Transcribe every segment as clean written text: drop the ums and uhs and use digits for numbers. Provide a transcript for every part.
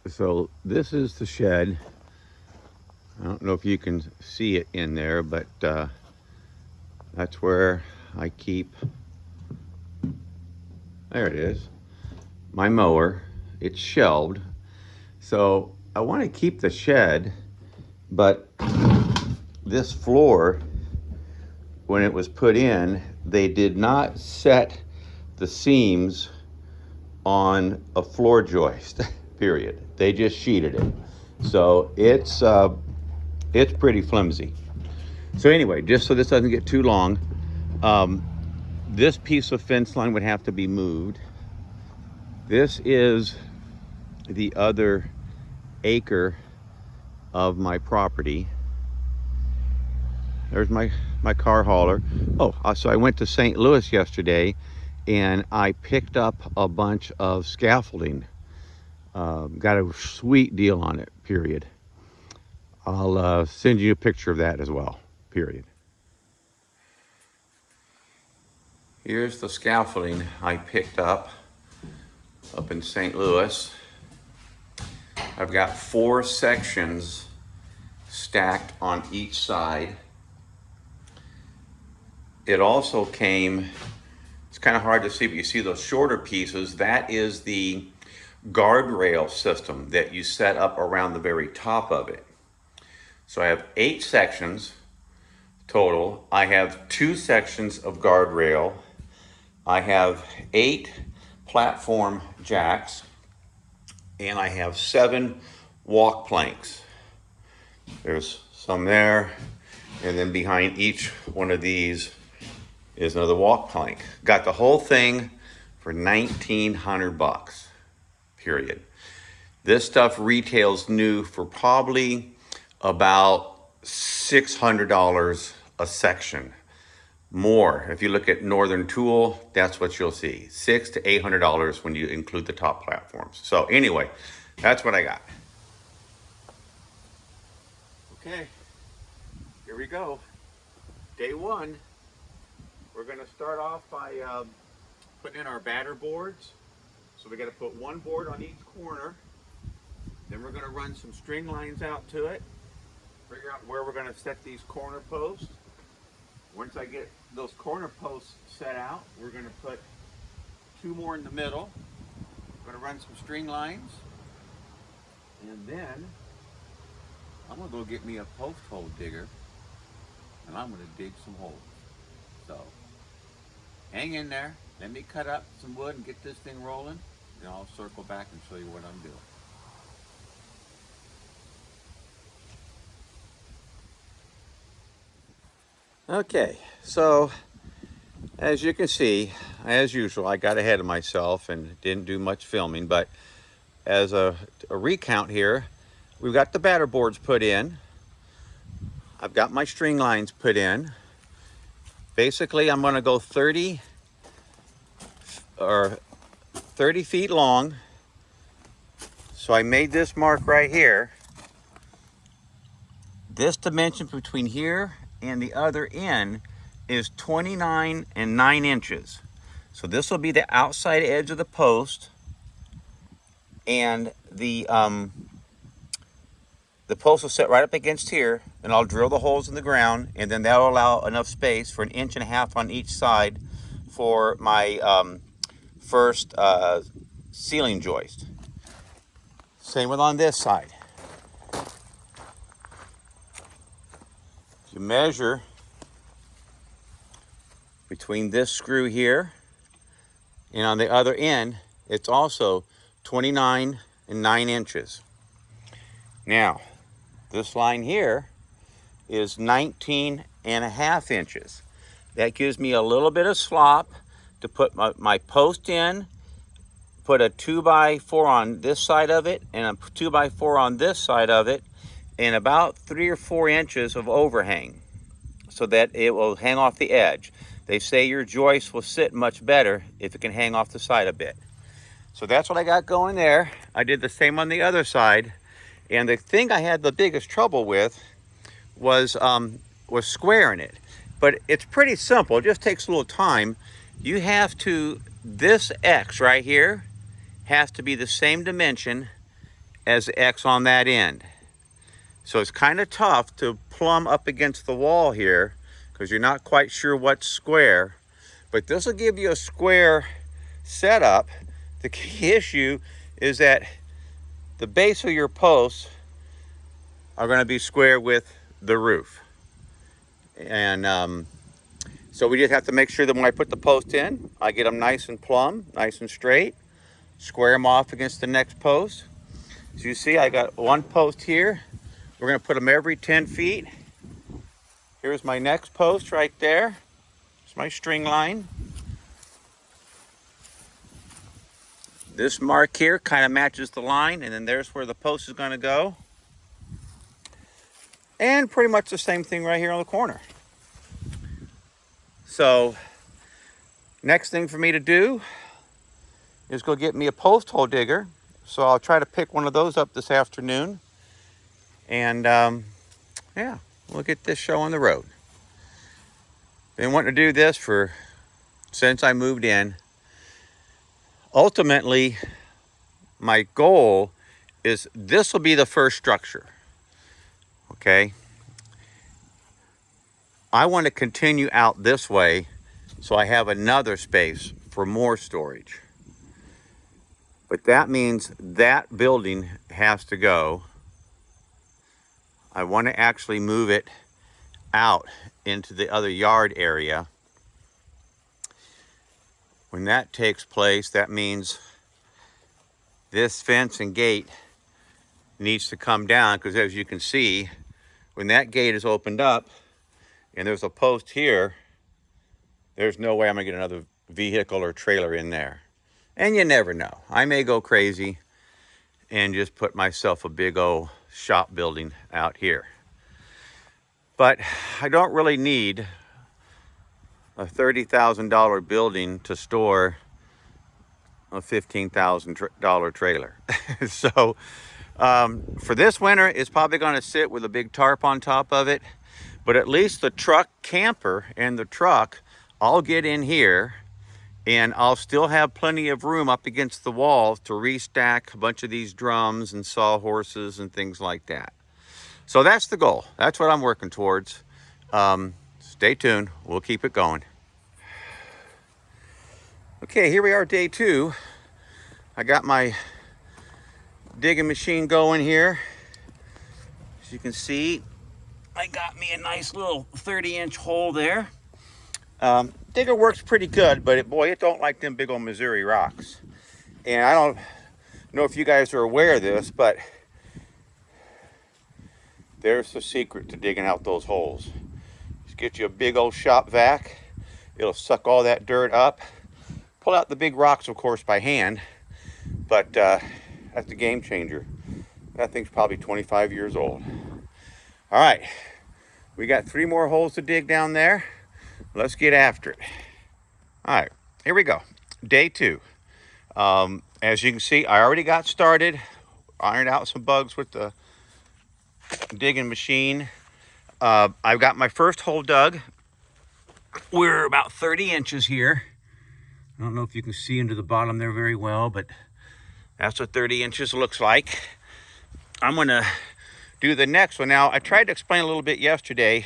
So this is the shed. I don't know if you can see it in there, but that's where I keep, there it is, my mower. It's shelved. So I want to keep the shed, but this floor, when it was put in, they did not set the seams on a floor joist, period. They just sheeted it. So it's pretty flimsy. So anyway, just so this doesn't get too long, this piece of fence line would have to be moved. This is the other acre of my property. There's my car hauler. Oh, so I went to St. Louis yesterday and I picked up a bunch of scaffolding. Got a sweet deal on it, period. I'll send you a picture of that as well, period. Here's the scaffolding I picked up in St. Louis. I've got 4 sections stacked on each side. It also came, it's kind of hard to see, but you see those shorter pieces. That is the guardrail system that you set up around the very top of it. So I have 8 sections total. I have 2 sections of guardrail. I have 8 platform jacks, and I have 7 walk planks. There's some there, and then behind each one of these is another walk plank. Got the whole thing for $1,900, period. This stuff retails new for probably about $600 a section. More, if you look at Northern Tool, that's what you'll see. $600 to $800 when you include the top platforms. So anyway, that's what I got. Okay, here we go. Day 1. We're gonna start off by putting in our batter boards. So we gotta put 1 board on each corner. Then we're gonna run some string lines out to it. Figure out where we're gonna set these corner posts. Once I get those corner posts set out, we're gonna put 2 more in the middle. We're gonna run some string lines. And then I'm gonna go get me a post hole digger and I'm gonna dig some holes. So hang in there, let me cut up some wood and get this thing rolling, and I'll circle back and show you what I'm doing. Okay, so as you can see, as usual, I got ahead of myself and didn't do much filming, but as a recount here, we've got the batter boards put in. I've got my string lines put in. Basically, I'm gonna go 30 feet long. So I made this mark right here. This dimension between here and the other end is 29 and 9 inches. So this will be the outside edge of the post, and the post will sit right up against here, and I'll drill the holes in the ground, and then that'll allow enough space for 1.5 inches on each side for my first ceiling joist. Same with on this side. You measure between this screw here and on the other end, it's also 29 and 9 inches. Now, this line here is 19.5 inches. That gives me a little bit of slop to put my post in, put a 2x4 on this side of it, and a 2x4 on this side of it, and about 3 or 4 inches of overhang so that it will hang off the edge. They say your joist will sit much better if it can hang off the side a bit. So that's what I got going there. I did the same on the other side. And the thing I had the biggest trouble with was squaring it. But it's pretty simple, it just takes a little time. You have to, this X right here has to be the same dimension as the X on that end. So it's kind of tough to plumb up against the wall here because you're not quite sure what's square. But this will give you a square setup. The key issue is that the base of your posts are going to be square with the roof. And so we just have to make sure that when I put the post in, I get them nice and plumb, nice and straight, square them off against the next post. So you see I got one post here. We're going to put them every 10 feet. Here's my next post right there. It's my string line. This mark here kind of matches the line, and then there's where the post is going to go. And pretty much the same thing right here on the corner. So next thing for me to do is go get me a post hole digger. So I'll try to pick one of those up this afternoon. And yeah, we'll get this show on the road. Been wanting to do this since I moved in. Ultimately, my goal is this will be the first structure. Okay. I want to continue out this way so I have another space for more storage. But that means that building has to go. I want to actually move it out into the other yard area. When that takes place, that means this fence and gate needs to come down, because as you can see, when that gate is opened up and there's a post here, there's no way I'm gonna get another vehicle or trailer in there. And you never know. I may go crazy and just put myself a big old shop building out here. But I don't really need a $30,000 building to store a $15,000 trailer. So for this winter, it's probably going to sit with a big tarp on top of it. But at least the truck camper and the truck, I'll get in here and I'll still have plenty of room up against the wall to restack a bunch of these drums and sawhorses and things like that. So that's the goal. That's what I'm working towards. Stay tuned. We'll keep it going. Okay, here we are, day 2. I got my digging machine going here. As you can see, I got me a nice little 30-inch hole there. Digger works pretty good, but boy, it don't like them big old Missouri rocks. And I don't know if you guys are aware of this, but there's the secret to digging out those holes. Just get you a big old shop vac. It'll suck all that dirt up. Pull out the big rocks, of course, by hand, but that's the game changer. That thing's probably 25 years old. All right, we got 3 more holes to dig down there. Let's get after it. All right, here we go. Day 2. As you can see, I already got started, ironed out some bugs with the digging machine. I've got my first hole dug. We're about 30 inches here. I don't know if you can see into the bottom there very well, but that's what 30 inches looks like. I'm gonna do the next one. Now, I tried to explain a little bit yesterday.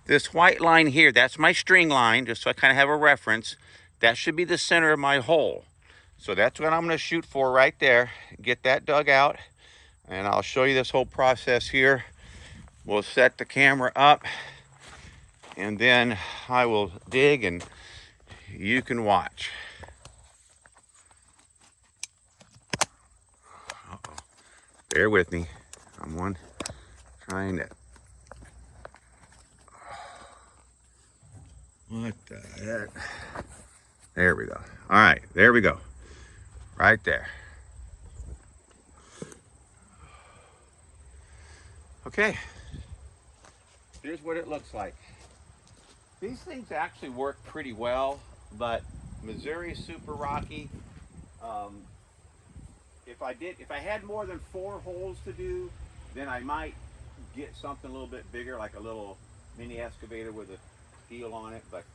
This white line here, that's my string line, just so I kind of have a reference. That should be the center of my hole. So that's what I'm gonna shoot for right there. Get that dug out, and I'll show you this whole process here. We'll set the camera up, and then I will dig and you can watch. Uh-oh. Bear with me. I'm trying to. What the heck? There we go. All right, there we go. Right there. Okay. Here's what it looks like. These things actually work pretty well, but Missouri is super rocky. If I had more than 4 holes to do, then I might get something a little bit bigger, like a little mini excavator with a steel on it. But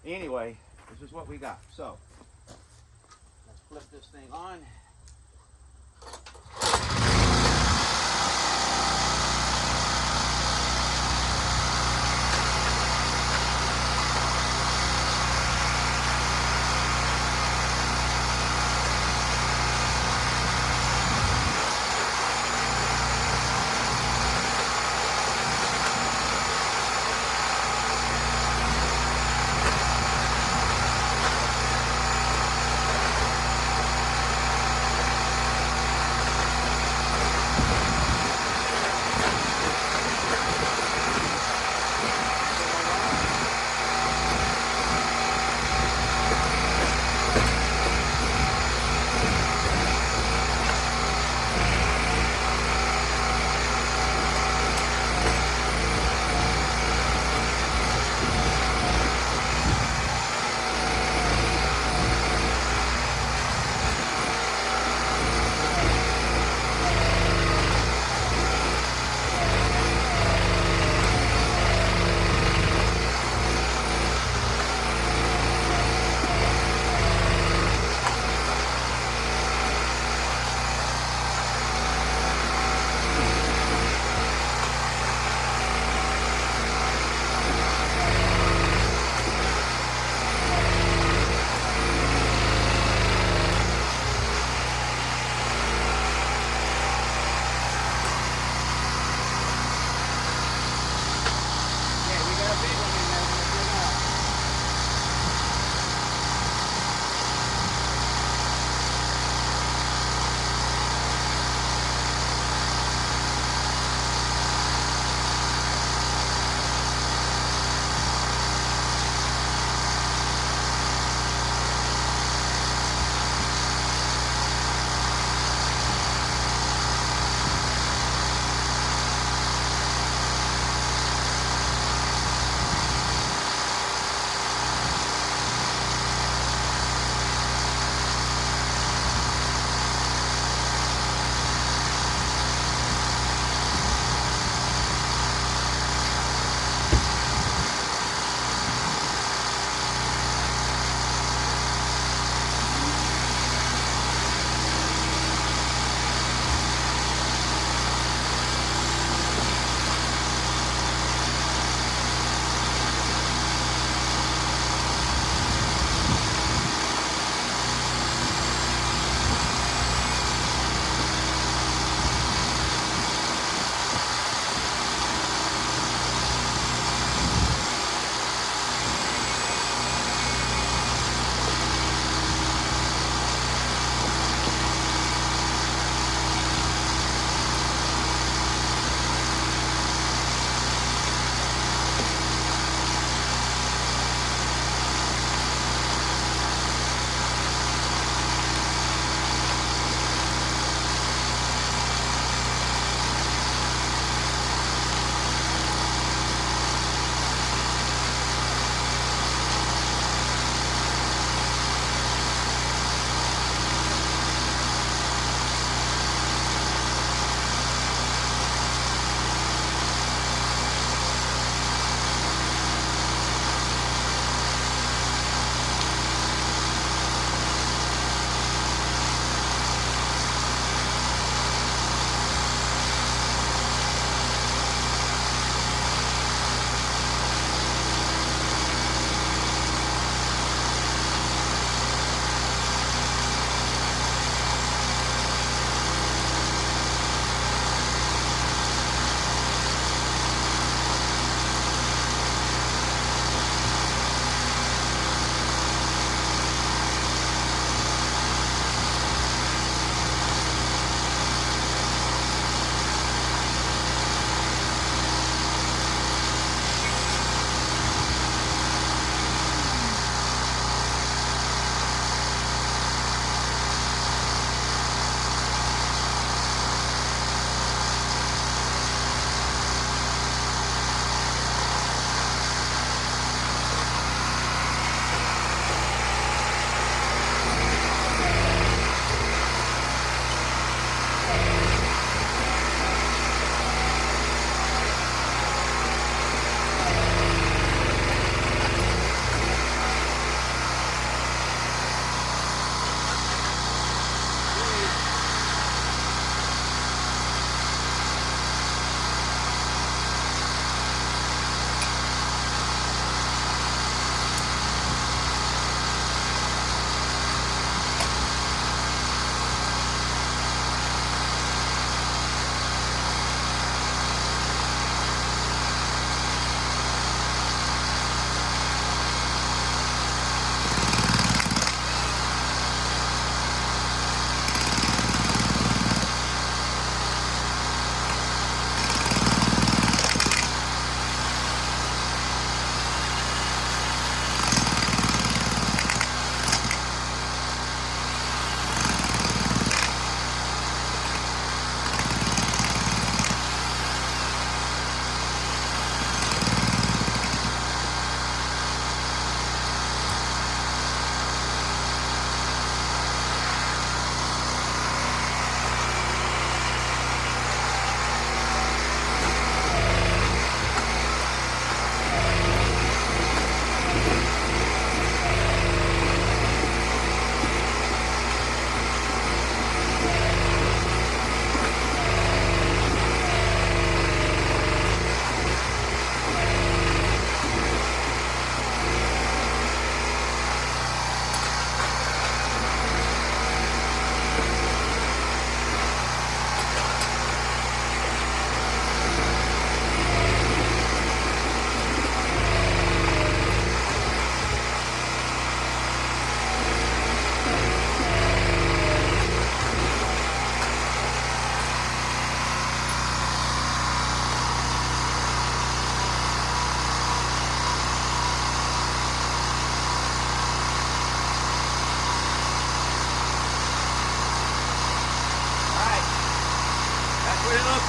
anyway, this is what we got. So let's flip this thing on.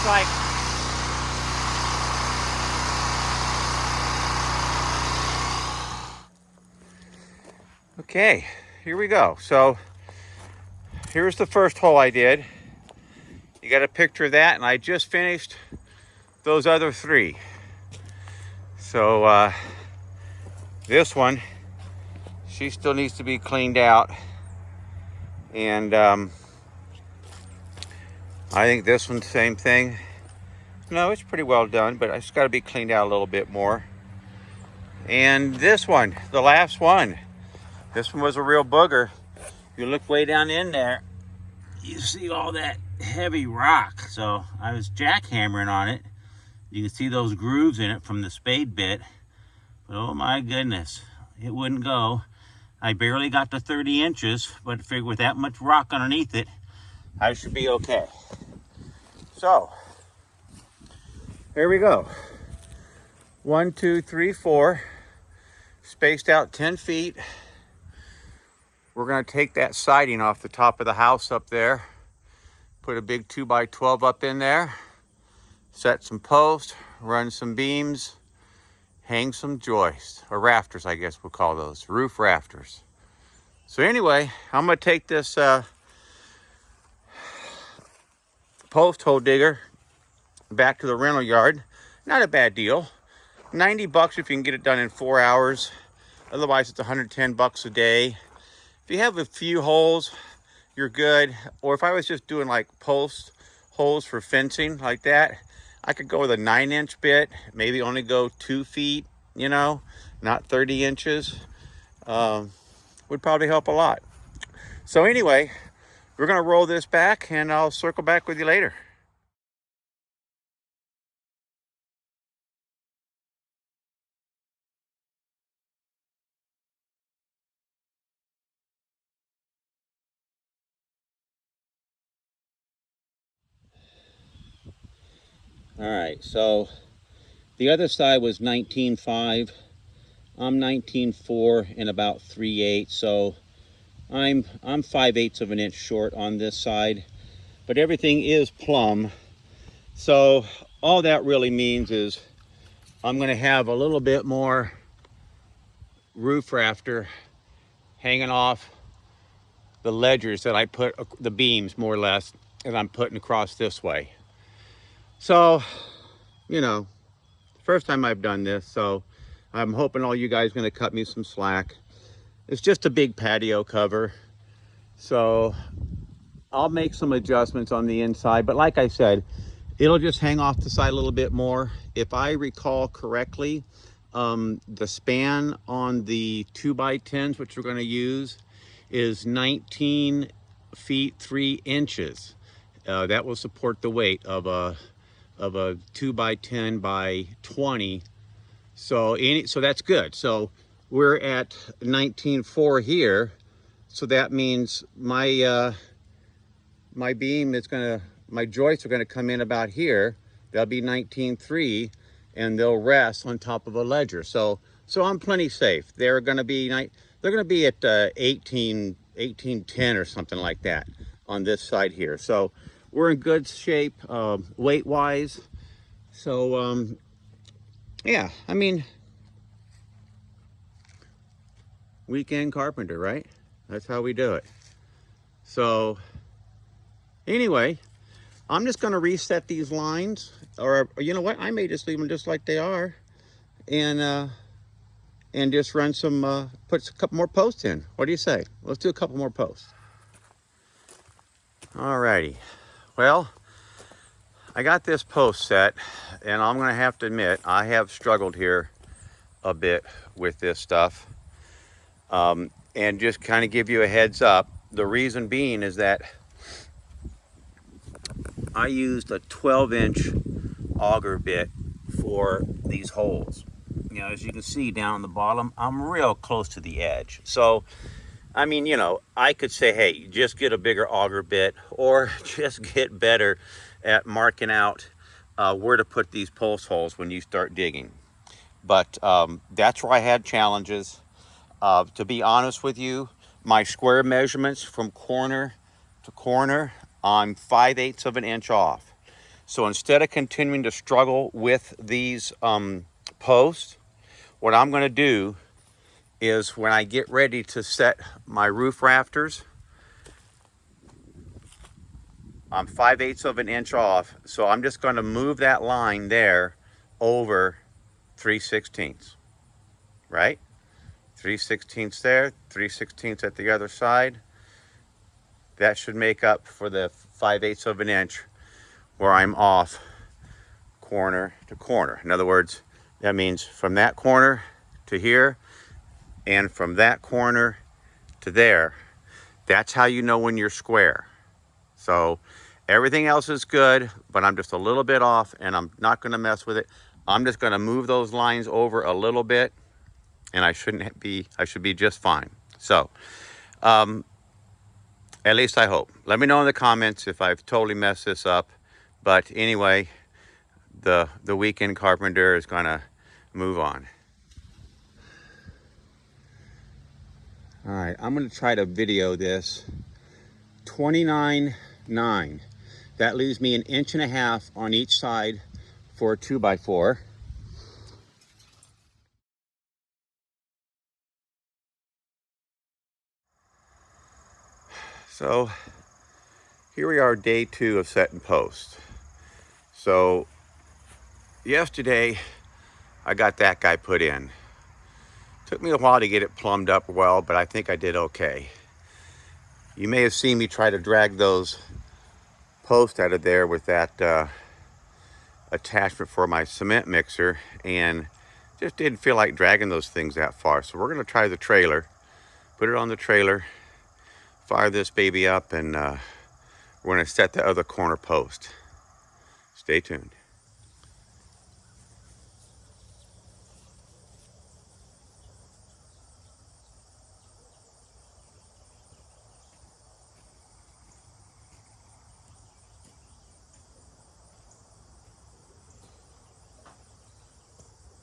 like okay, here we go. So here's the first hole I did. You got a picture of that, and I just finished those other 3. So this one, she still needs to be cleaned out, and I think this one, same thing. No, it's pretty well done, but it's got to be cleaned out a little bit more. And this one, the last one, this one was a real booger. You look way down in there, you see all that heavy rock. So I was jackhammering on it. You can see those grooves in it from the spade bit. But oh my goodness, it wouldn't go. I barely got to 30 inches, but I figured with that much rock underneath it, I should be okay. So, here we go. 1, 2, 3, 4, spaced out 10 feet. We're gonna take that siding off the top of the house up there, put a big 2x12 up in there, set some posts, run some beams, hang some joists, or rafters, I guess we'll call those, roof rafters. So anyway, I'm gonna take this post hole digger back to the rental yard. Not a bad deal. 90 bucks if you can get it done in 4 hours. Otherwise, it's 110 bucks a day. If you have a few holes, you're good. Or if I was just doing like post holes for fencing like that, I could go with a 9-inch bit, maybe only go 2 feet, you know, not 30 inches. Would probably help a lot. So anyway, we're gonna roll this back and I'll circle back with you later. All right, so the other side was 19.5. I'm 19.4 and about 3/8, so I'm 5/8 of an inch short on this side, but everything is plumb. So all that really means is I'm going to have a little bit more roof rafter hanging off the ledgers that I put, the beams more or less, that I'm putting across this way. So, you know, first time I've done this, so I'm hoping all you guys are going to cut me some slack. It's just a big patio cover, so I'll make some adjustments on the inside, but like I said, it'll just hang off the side a little bit more. If I recall correctly, the span on the 2x10s, which we're going to use, is 19 feet 3 inches. That will support the weight of a 2x10 by 20. So that's good. So we're at 19.4 here. So that means my beam is my joists are gonna come in about here. They'll be 19.3 and they'll rest on top of a ledger. So I'm plenty safe. They're gonna be at 18.10 or something like that on this side here. So we're in good shape weight wise. So yeah, I mean, weekend carpenter, right? That's how we do it. So anyway, I'm just going to reset these lines, or you know what, I may just leave them just like they are, and just run some put a couple more posts in. What do you say? Let's do a couple more posts. Alrighty, well, I got this post set, and I'm going to have to admit I have struggled here a bit with this stuff, and just kind of give you a heads up. The reason being is that I used a 12-inch auger bit for these holes. You know, as you can see down the bottom, I'm real close to the edge. So, I mean, you know, I could say, hey, just get a bigger auger bit, or just get better at marking out where to put these post holes when you start digging. But that's where I had challenges. To be honest with you, my square measurements from corner to corner, I'm 5/8 of an inch off. So instead of continuing to struggle with these posts, what I'm going to do is when I get ready to set my roof rafters, I'm 5/8 of an inch off. So I'm just going to move that line there over 3/16, right? 3/16 there, 3/16 at the other side. That should make up for the 5/8 of an inch where I'm off corner to corner. In other words, that means from that corner to here and from that corner to there. That's how you know when you're square. So everything else is good, but I'm just a little bit off and I'm not going to mess with it. I'm just going to move those lines over a little bit and I should be just fine. So, at least I hope. Let me know in the comments if I've totally messed this up. But anyway, the weekend carpenter is gonna move on. All right, I'm gonna try to video this. 29.9. That leaves me 1.5 inches on each side for a 2x4. So here we are, day 2 of setting posts. So yesterday I got that guy put in. Took me a while to get it plumbed up well, but I think I did okay. You may have seen me try to drag those posts out of there with that attachment for my cement mixer, and just didn't feel like dragging those things that far. So we're gonna try the trailer, put it on the trailer, fire this baby up, and we're gonna set the other corner post. Stay tuned.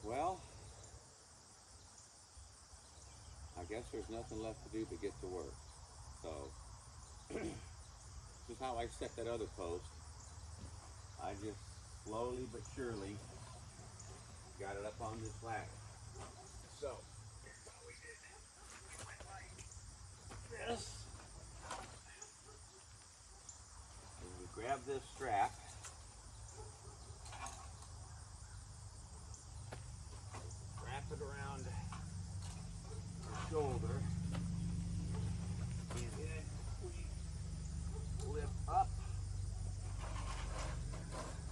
Well, I guess there's nothing left to do but get to work. So this is how I set that other post. I just slowly but surely got it up on this ladder. So here's how we did it. We went like this. And we grab this strap. Wrap it around the shoulder. And then we lift up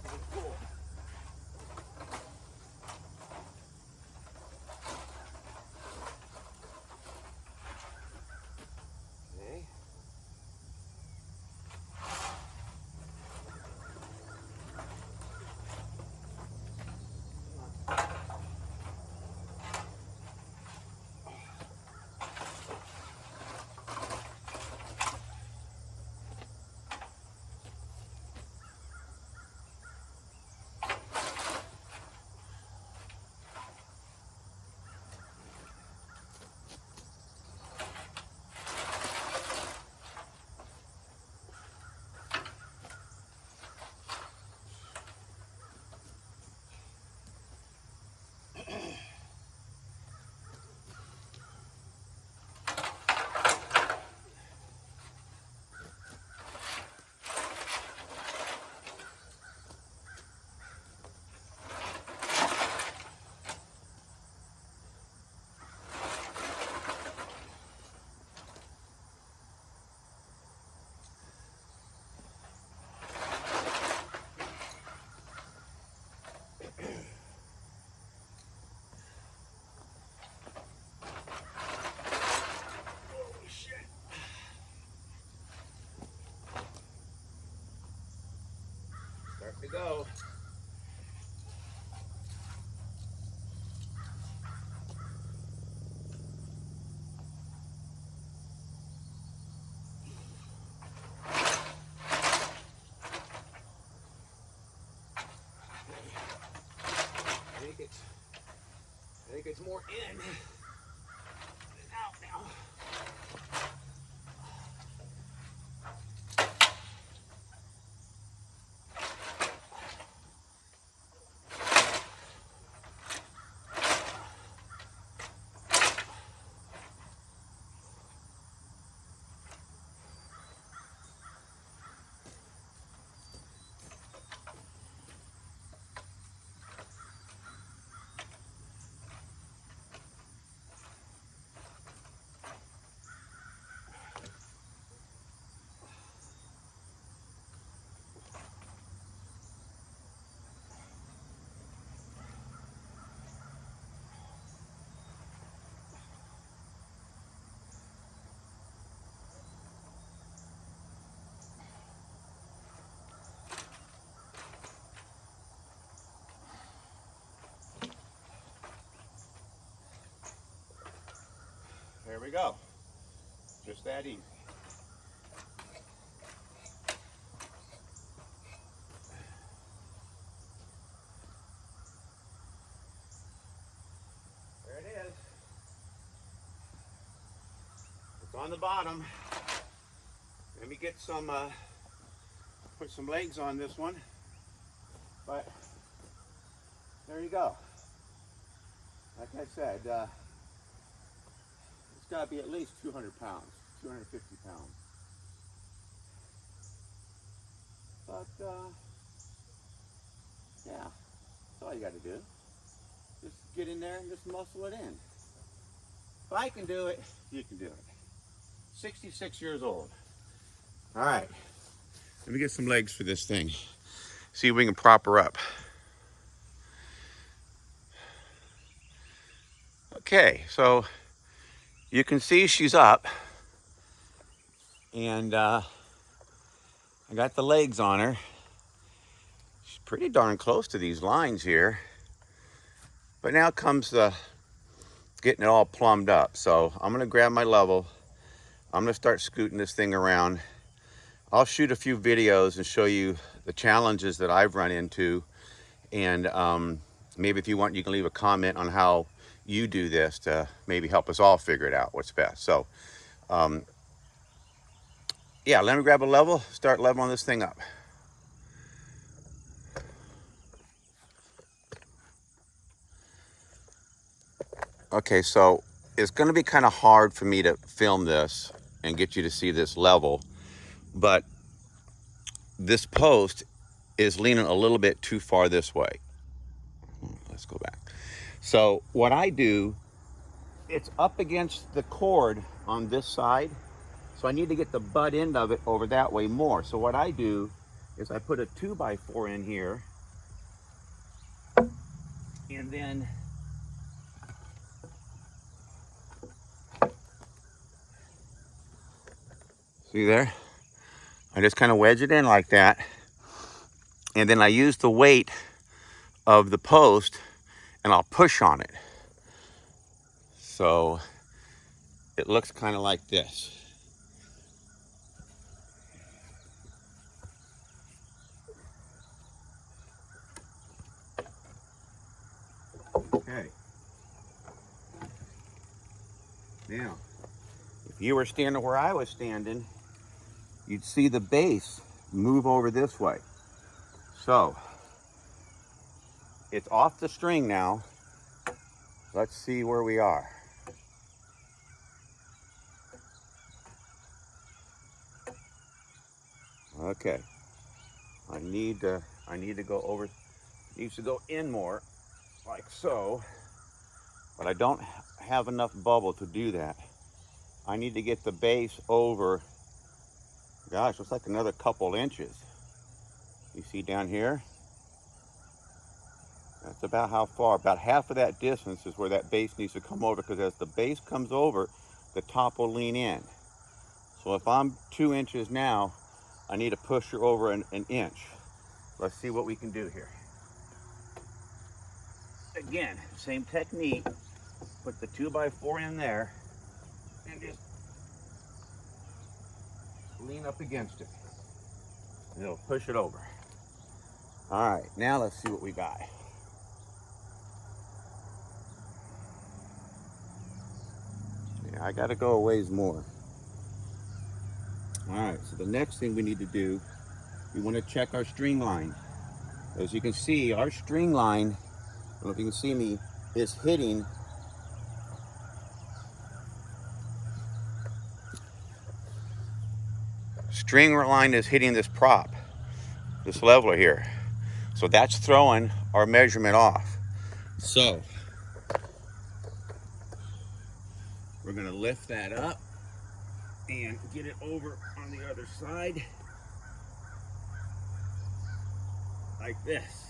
to the floor. Okay. Start to go. I think it's more in than out now. There we go. Just that easy. There it is. It's on the bottom. Let me get some, put some legs on this one. But there you go. Like I said, it's got to be at least 200 pounds, 250 pounds. But, yeah, that's all you got to do. Just get in there and just muscle it in. If I can do it, you can do it. 66 years old. All right, let me get some legs for this thing. See if we can prop her up. Okay, so you can see she's up, and I got the legs on her. She's pretty darn close to these lines here, but now comes the getting it all plumbed up. So I'm gonna grab my level. I'm gonna start scooting this thing around. I'll shoot a few videos and show you the challenges that I've run into, and maybe if you want, you can leave a comment on how you do this to maybe help us all figure it out what's best. So yeah, let me grab a level, start leveling this thing up. Okay, so it's going to be kind of hard for me to film this and get you to see this level, but this post is leaning a little bit too far this way. Let's go back. So what I do, it's up against the cord on this side, so I need to get the butt end of it over that way more. So what I do is I put a 2x4 in here, and then see there? I just kind of wedge it in like that, and then I use the weight of the post and I'll push on it. So it looks kind of like this. Okay. Now, if you were standing where I was standing, you'd see the base move over this way. So it's off the string now. Let's see where we are. Okay. I need to go over, needs to go in more, like so. But I don't have enough bubble to do that. I need to get the base over, gosh, it's like another couple inches. You see down here? That's about how far. About half of that distance is where that base needs to come over, because as the base comes over, the top will lean in. So if I'm 2 inches now, I need to push her over an inch. Let's see what we can do here. Again, same technique. Put the 2x4 in there and just lean up against it. And it'll push it over. All right, now let's see what we got. Yeah, I gotta go a ways more. All right, so the next thing we need to do, we want to check our string line. As you can see, our string line, I don't know if you can see me, is hitting this prop, this leveler here. So that's throwing our measurement off. So we're gonna lift that up and get it over on the other side like this.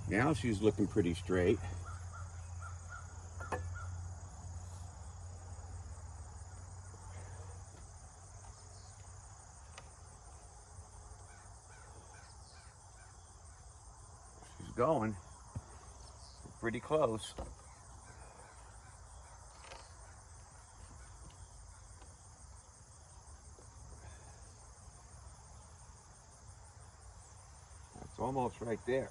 Now she's looking pretty straight. She's going. pretty close. That's almost right there.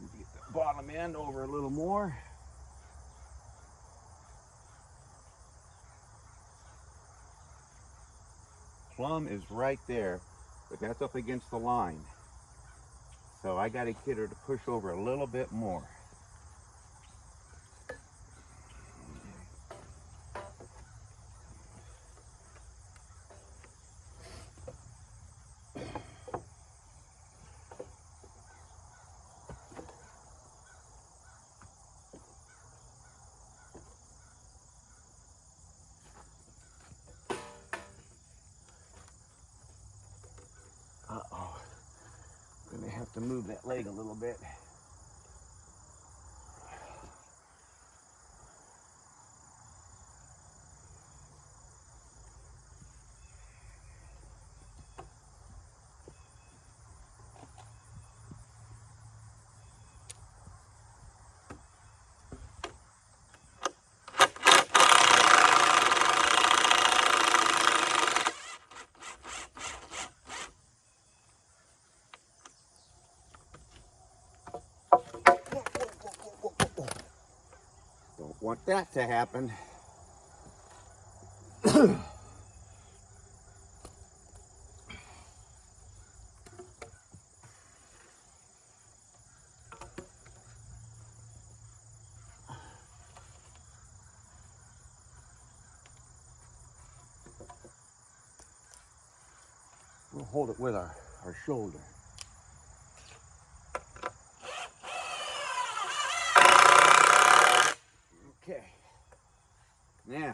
Get the bottom end over a little more. Plumb is right there, but that's up against the line. So I got to get her to push over a little bit more. Uh-oh. I'm gonna have to move that leg a little bit. Don't want that to happen. We'll hold it with our shoulder. Okay. Now,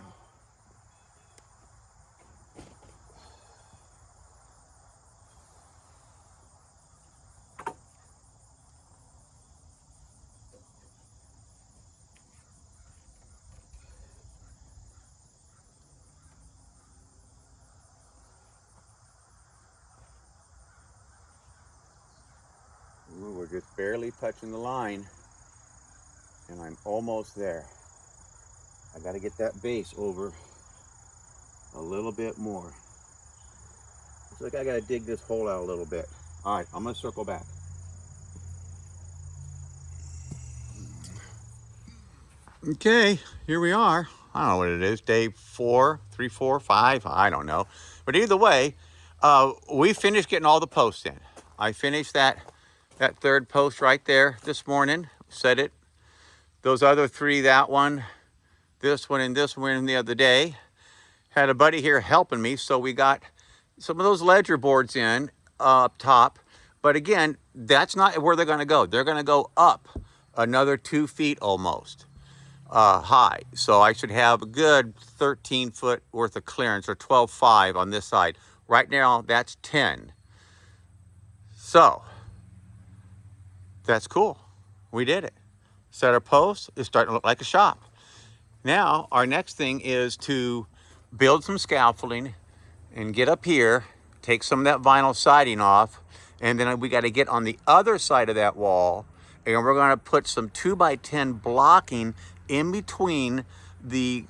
we're just barely touching the line, and I'm almost there. I got to get that base over a little bit more. Looks like I got to dig this hole out a little bit. All right, I'm going to circle back. Okay, here we are. I don't know what it is, day 4, 3, 4, 5, I don't know. But either way, we finished getting all the posts in. I finished that third post right there this morning, set it. Those other 3, that one, this one, and this one the other day. Had a buddy here helping me, so we got some of those ledger boards in up top. But again, that's not where they're gonna go. They're gonna go up another 2 feet almost. High. So I should have a good 13 foot worth of clearance, or 12.5 on this side. Right now, that's 10. So that's cool. We did it. Set our post. It's starting to look like a shop. Now, our next thing is to build some scaffolding and get up here, take some of that vinyl siding off, and then we got to get on the other side of that wall, and we're going to put some 2x10 blocking in between the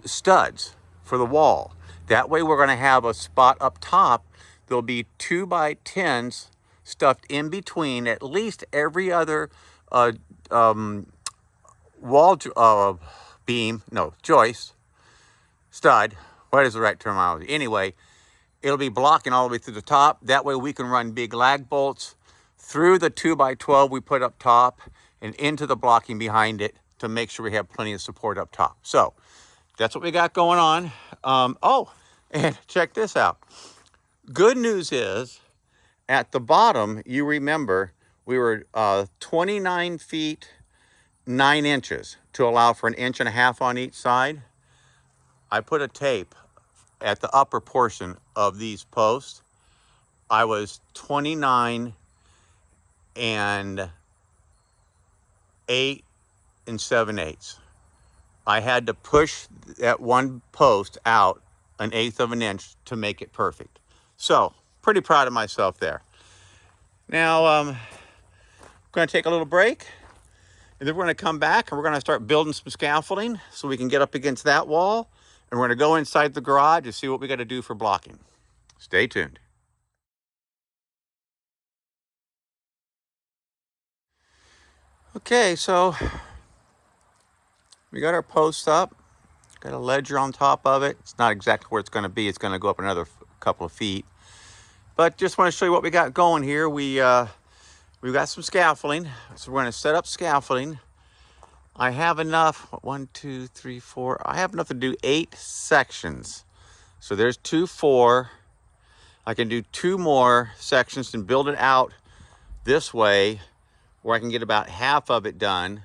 studs for the wall. That way we're going to have a spot up top. There'll be 2x10s stuffed in between at least every other wall beam, no, joist, stud, what is the right terminology? Anyway, it'll be blocking all the way through the top. That way we can run big lag bolts through the 2x12 we put up top and into the blocking behind it to make sure we have plenty of support up top. So that's what we got going on. Oh, and check this out. Good news is at the bottom, you remember we were 29 feet 9 inches to allow for 1.5 inches on each side. I put a tape at the upper portion of these posts. I was 29 and 8 7/8. I had to push that one post out 1/8 of an inch to make it perfect. So pretty proud of myself there. Now, going to take a little break, and then we're going to come back and we're going to start building some scaffolding so we can get up against that wall. And we're going to go inside the garage to see what we got to do for blocking. Stay tuned. Okay, so we got our posts up. Got a ledger on top of it. It's not exactly where it's going to be. It's going to go up another couple of feet. But just want to show you what we got going here. We've got some scaffolding. So we're going to set up scaffolding. I have enough, 1, 2, 3, 4. I have enough to do 8 sections. So there's 2, 4. I can do 2 more sections and build it out this way where I can get about half of it done,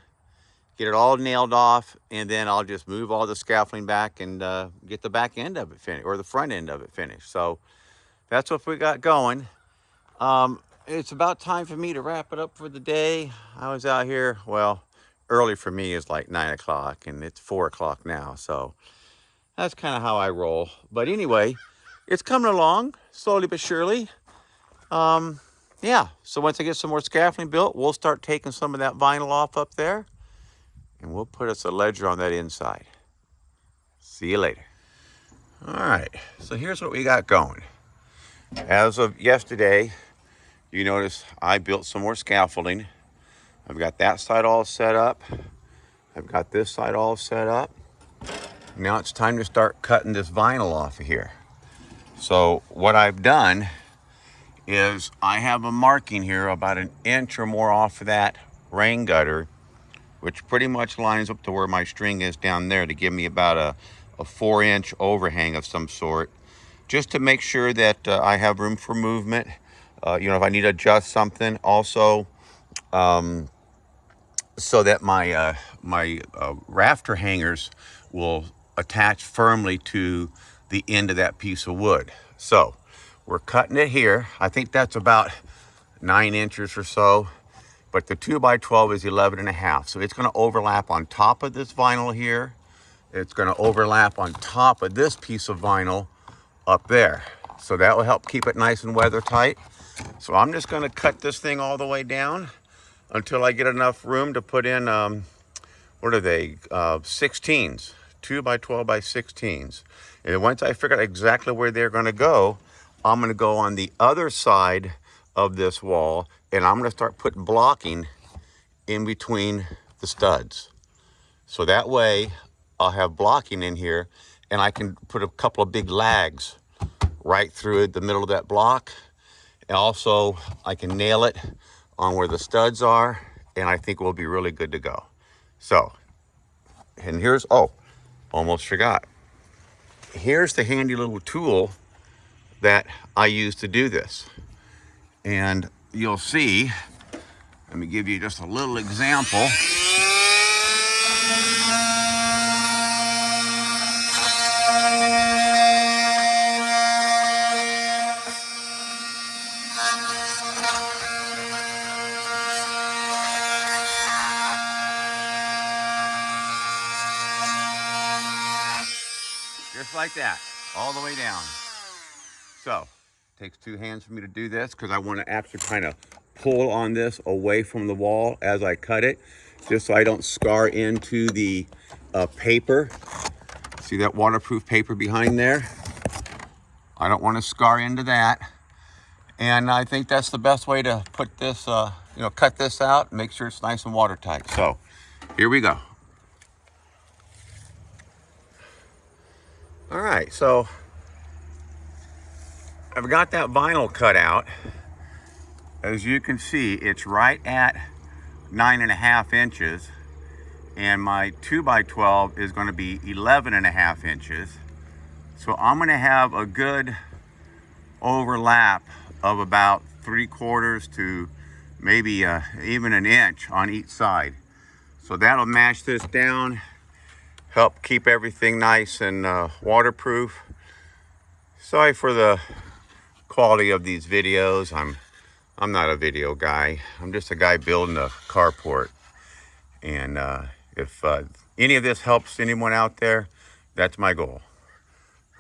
get it all nailed off, and then I'll just move all the scaffolding back and get the back end of it finished, or the front end of it finished. So that's what we got going. It's about time for me to wrap it up for the day. I was out here, well, early for me is like 9 o'clock, and it's 4 o'clock now. So that's kind of how I roll. But anyway, it's coming along slowly but surely. Yeah, so once I get some more scaffolding built, we'll start taking some of that vinyl off up there, and we'll put us a ledger on that inside. See you later. All right, so here's what we got going. As of yesterday, you notice I built some more scaffolding. I've got that side all set up. I've got this side all set up. Now it's time to start cutting this vinyl off of here. So what I've done is I have a marking here about 1 inch or more off of that rain gutter, which pretty much lines up to where my string is down there to give me about a 4-inch overhang of some sort, just to make sure that I have room for movement. If I need to adjust something, also so that my rafter hangers will attach firmly to the end of that piece of wood. So we're cutting it here. I think that's about 9 inches or so, but the 2x12 is 11.5. So it's going to overlap on top of this vinyl here. It's going to overlap on top of this piece of vinyl up there. So that will help keep it nice and weather tight. So I'm just going to cut this thing all the way down until I get enough room to put in, what are they, 16s, 2x12x16s. And once I figure out exactly where they're going to go, I'm going to go on the other side of this wall, and I'm going to start putting blocking in between the studs. So that way I'll have blocking in here, and I can put a couple of big lags right through the middle of that block. And also I can nail it on where the studs are, and I think we'll be really good to go. So, and here's, oh, almost forgot. Here's the handy little tool that I use to do this. And you'll see, let me give you just a little example. Just like that, all the way down. So, it takes 2 hands for me to do this because I want to actually kind of pull on this away from the wall as I cut it, just so I don't scar into the paper. See that waterproof paper behind there? I don't want to scar into that. And I think that's the best way to put this, cut this out and make sure it's nice and watertight. So, here we go. All right, so I've got that vinyl cut out. As you can see, it's right at 9.5 inches, and my 2x12 is going to be 11.5 inches. So I'm going to have a good overlap of about 3/4 to maybe even 1 inch on each side. So that'll mash this down, help keep everything nice and waterproof. Sorry for the quality of these videos. I'm not a video guy. I'm just a guy building a carport. And if any of this helps anyone out there, that's my goal.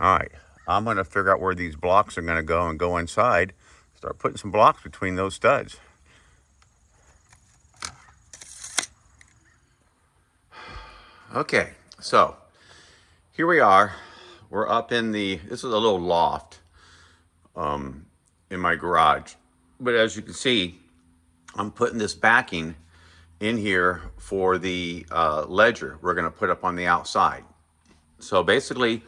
All right, I'm gonna figure out where these blocks are gonna go and go inside, start putting some blocks between those studs. Okay, so here we are. We're up in this is a little loft in my garage. But as you can see, I'm putting this backing in here for the ledger we're going to put up on the outside. So basically,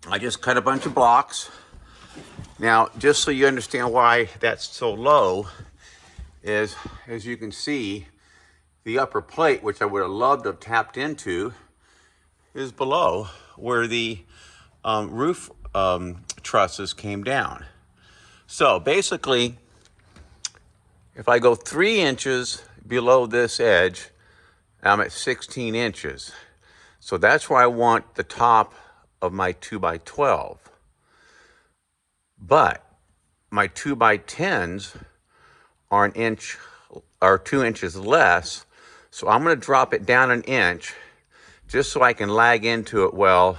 I just cut a bunch of blocks. Now, just so you understand why that's so low, is as you can see, the upper plate, which I would have loved to have tapped into, is below where the roof trusses came down. So basically, if I go 3 inches below this edge, I'm at 16 inches. So that's where I want the top of my 2x12. But my 2x10s are 2 inches less. So I'm going to drop it down 1 inch just so I can lag into it well.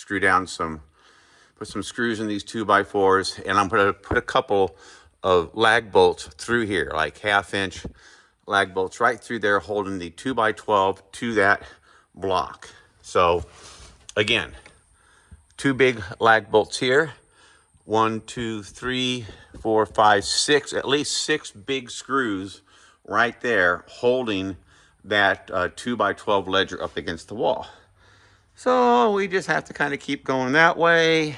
Put some screws in these 2x4s, and I'm going to put a couple of lag bolts through here, like 1/2 inch lag bolts right through there, holding the 2x12 to that block. So again, 2 big lag bolts here. 1, 2, 3, 4, 5, 6, at least 6 big screws right there holding that 2x12 ledger up against the wall. So we just have to kind of keep going that way.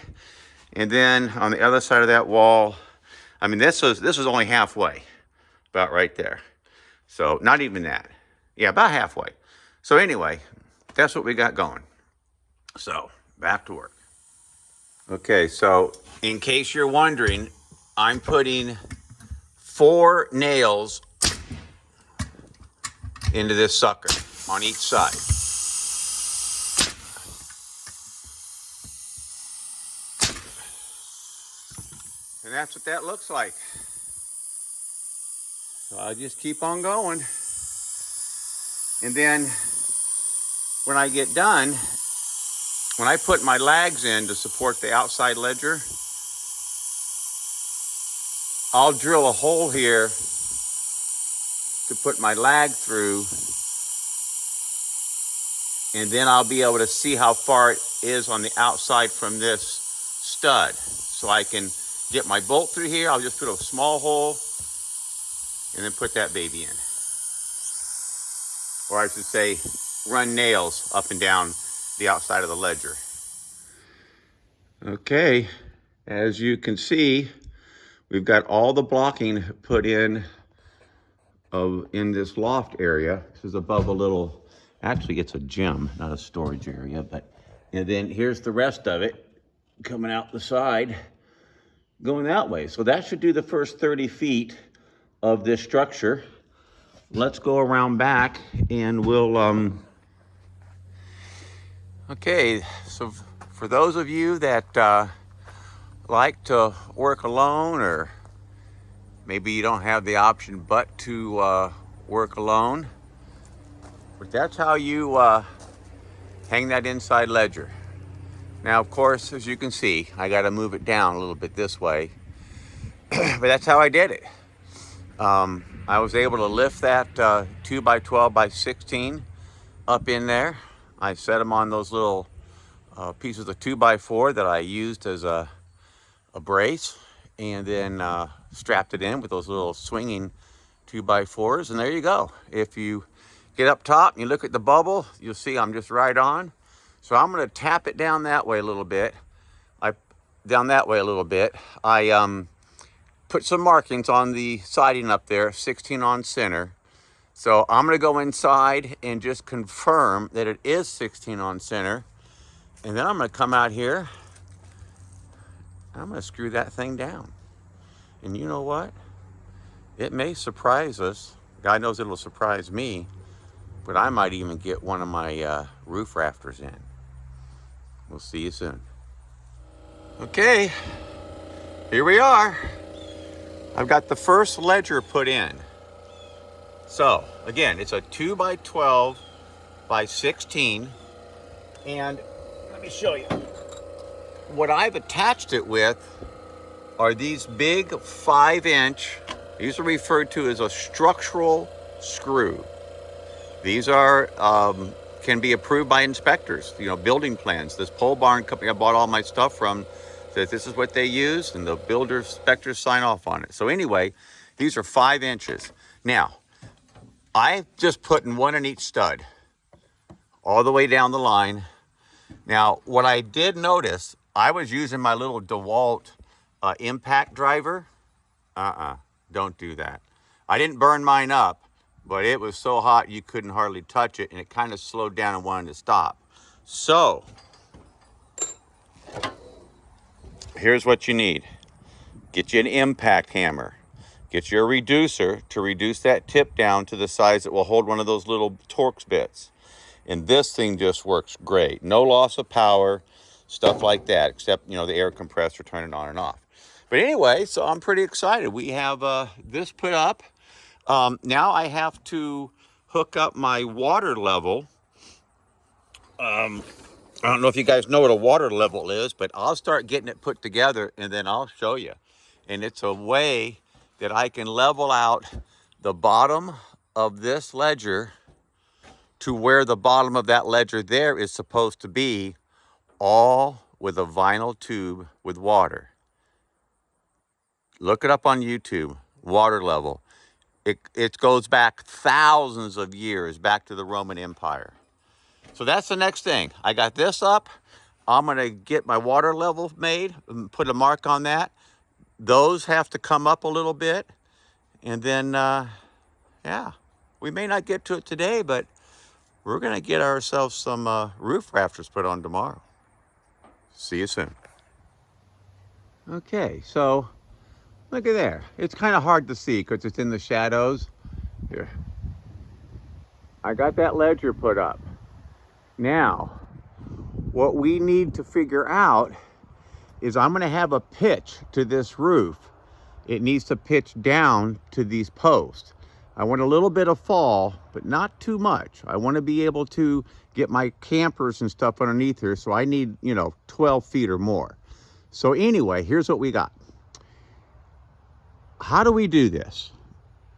And then on the other side of that wall, I mean, this was only halfway, about right there. So not even that. Yeah, about halfway. So anyway, that's what we got going. So back to work. Okay, so in case you're wondering, I'm putting 4 nails into this sucker on each side. And that's what that looks like. So I'll just keep on going. And then when I get done, when I put my lags in to support the outside ledger, I'll drill a hole here to put my lag through, and then I'll be able to see how far it is on the outside from this stud. So I can get my bolt through here. I'll just put a small hole and then put that baby in. Or I should say, run nails up and down the outside of the ledger. Okay, as you can see, we've got all the blocking put in this loft area. This is above a little, actually it's a gym, not a storage area, and then here's the rest of it coming out the side, going that way. So that should do the first 30 feet of this structure. Let's go around back and we'll, okay, so for those of you that like to work alone, or maybe you don't have the option but to work alone, but that's how you hang that inside ledger. Now, of course, as you can see, I got to move it down a little bit this way, but that's how I did it. I was able to lift that 2x12x16 up in there. I set them on those little pieces of 2x4 that I used as a brace, and then strapped it in with those little swinging 2x4s, and there you go. If you get up top and you look at the bubble, you'll see I'm just right on. So I'm going to tap it down that way a little bit. I put some markings on the siding up there, 16 on center. So I'm going to go inside and just confirm that it is 16 on center. And then I'm going to come out here. I'm going to screw that thing down. And you know what? It may surprise us. God knows it'll surprise me. But I might even get one of my roof rafters in. We'll see you soon. Okay, here we are. I've got the first ledger put in. So again, it's a 2x12x16. And let me show you. What I've attached it with are these big 5-inch, these are referred to as a structural screw. These are can be approved by inspectors, you know, building plans. This pole barn company I bought all my stuff from says this is what they use, and the builder inspectors sign off on it. So anyway, these are 5 inches. Now, I just put in one in each stud all the way down the line. Now, what I did notice, I was using my little DeWalt impact driver. Don't do that. I didn't burn mine up, but it was so hot you couldn't hardly touch it, and it kind of slowed down and wanted to stop. So, here's what you need. Get you an impact hammer. Get you a reducer to reduce that tip down to the size that will hold one of those little Torx bits. And this thing just works great. No loss of power, stuff like that, except, you know, the air compressor turning on and off. But anyway, so I'm pretty excited. We have this put up. Now I have to hook up my water level. I don't know if you guys know what a water level is, but I'll start getting it put together and then I'll show you. And it's a way that I can level out the bottom of this ledger to where the bottom of that ledger there is supposed to be, all with a vinyl tube with water. Look it up on YouTube, water level. It goes back thousands of years, back to the Roman Empire. So that's the next thing. I got this up. I'm gonna get my water level made and put a mark on that. Those have to come up a little bit. And then, yeah, we may not get to it today, but we're gonna get ourselves some roof rafters put on tomorrow. See you soon. Okay, so look at there. It's kind of hard to see because it's in the shadows. Here. I got that ledger put up. Now, what we need to figure out is I'm gonna have a pitch to this roof. It needs to pitch down to these posts. I want a little bit of fall, but not too much. I want to be able to get my campers and stuff underneath here, so I need, you know, 12 feet or more. So anyway, here's what we got. How do we do this?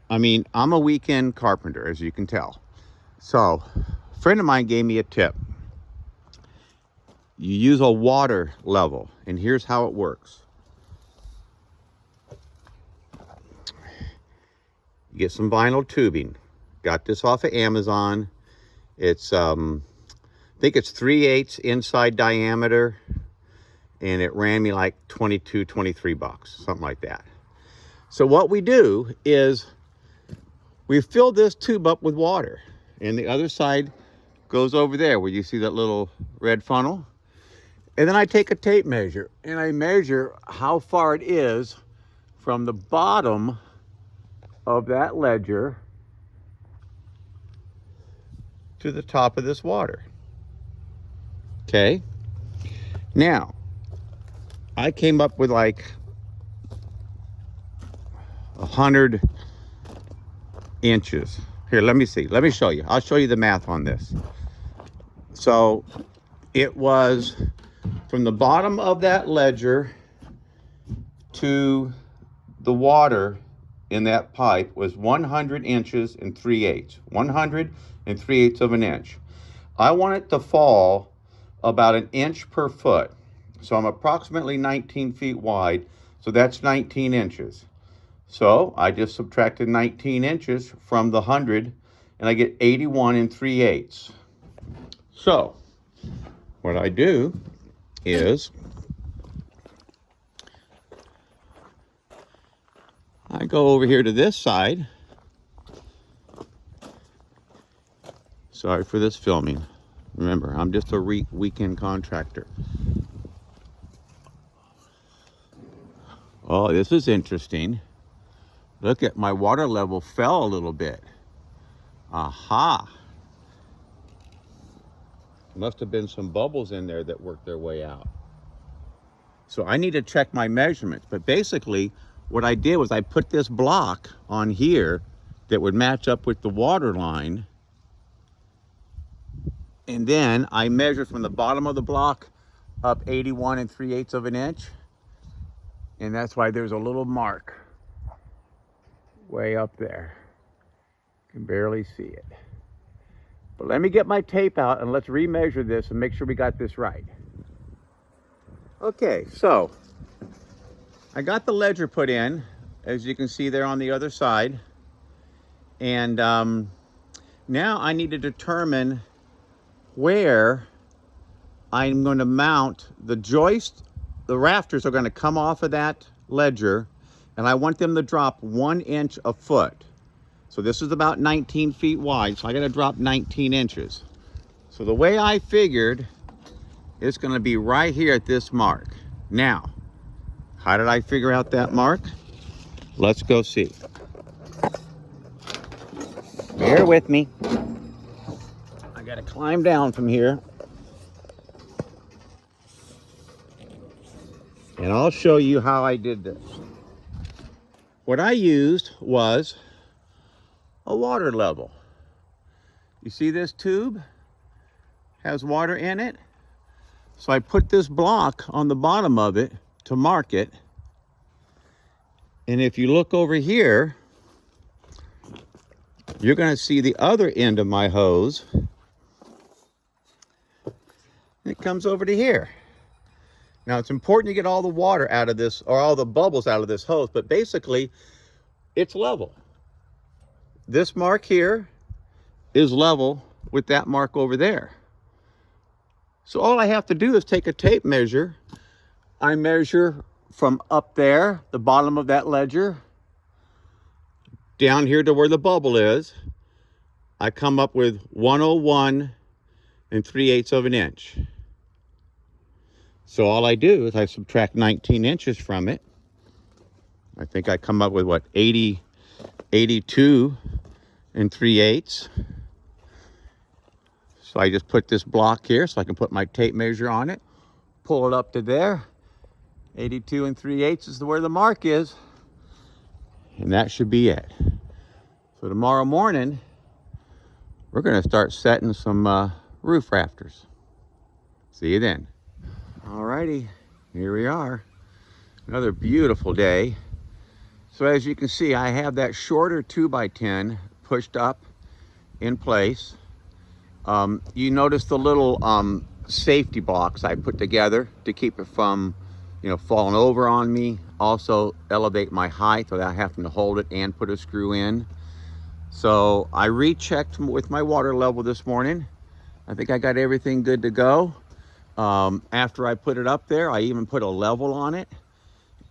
I mean, I'm a weekend carpenter, as you can tell. So, a friend of mine gave me a tip. You use a water level, and here's how it works. You get some vinyl tubing. Got this off of Amazon. It's, I think it's 3/8 inside diameter, and it ran me like 22, 23 bucks, something like that. So what we do is we fill this tube up with water, and the other side goes over there where you see that little red funnel. And then I take a tape measure, and I measure how far it is from the bottom of that ledger to the top of this water. Okay. Now, I came up with like 100 inches. Here, let me see. Let me show you. I'll show you the math on this. So it was from the bottom of that ledger to the water in that pipe was 100 inches and 3/8. 100 and 3/8 of an inch. I want it to fall about an inch per foot. So I'm approximately 19 feet wide. So that's 19 inches. So I just subtracted 19 inches from the 100 and I get 81 and 3/8. So what I do is I go over here to this side. Sorry for this filming. Remember, I'm just a weekend contractor. Oh, this is interesting. Look at my water level fell a little bit. Aha. Must have been some bubbles in there that worked their way out. So I need to check my measurements. But basically, what I did was I put this block on here that would match up with the water line. And then I measured from the bottom of the block up 81 and 3/8 of an inch. And that's why there's a little mark way up there. You can barely see it. But let me get my tape out and let's remeasure this and make sure we got this right. Okay, so I got the ledger put in, as you can see there on the other side. And now I need to determine where I'm going to mount the joist. The rafters are going to come off of that ledger, and I want them to drop 1 inch a foot. So this is about 19 feet wide, so I got to drop 19 inches. So the way I figured, it's going to be right here at this mark. Now, how did I figure out that mark? Let's go see. Bear with me. I got to climb down from here. And I'll show you how I did this. What I used was a water level. You see this tube has water in it? So I put this block on the bottom of it to mark it. And if you look over here, you're going to see the other end of my hose. It comes over to here. Now it's important to get all the water out of this, or all the bubbles out of this hose, but basically it's level. This mark here is level with that mark over there. So all I have to do is take a tape measure. I measure from up there, the bottom of that ledger, down here to where the bubble is. I come up with 101 3/8 of an inch. So all I do is I subtract 19 inches from it. I think I come up with what, 82 3/8. So I just put this block here so I can put my tape measure on it, pull it up to there. 82 3/8 is where the mark is. And that should be it. So tomorrow morning, we're going to start setting some roof rafters. See you then. Alrighty, here we are. Another beautiful day. So as you can see, I have that shorter 2x10 pushed up in place. You notice the little safety blocks I put together to keep it from, falling over on me. Also elevate my height without having to hold it and put a screw in. So I rechecked with my water level this morning. I think I got everything good to go. After I put it up there, I even put a level on it,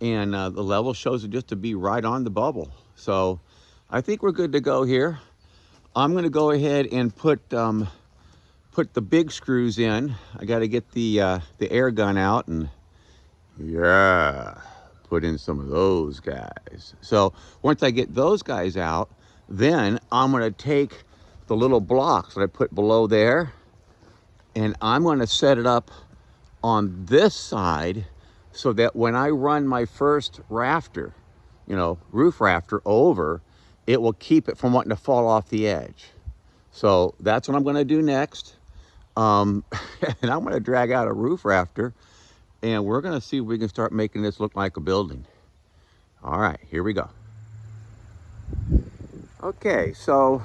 and the level shows it just to be right on the bubble. So I think we're good to go here. I'm going to go ahead and put the big screws in. I got to get the air gun out and put in some of those guys. So once I get those guys out, then I'm going to take the little blocks that I put below there, and I'm going to set it up on this side so that when I run my first rafter, roof rafter over, it will keep it from wanting to fall off the edge. So that's what I'm going to do next. And I'm going to drag out a roof rafter, and we're going to see if we can start making this look like a building. All right, here we go. Okay, so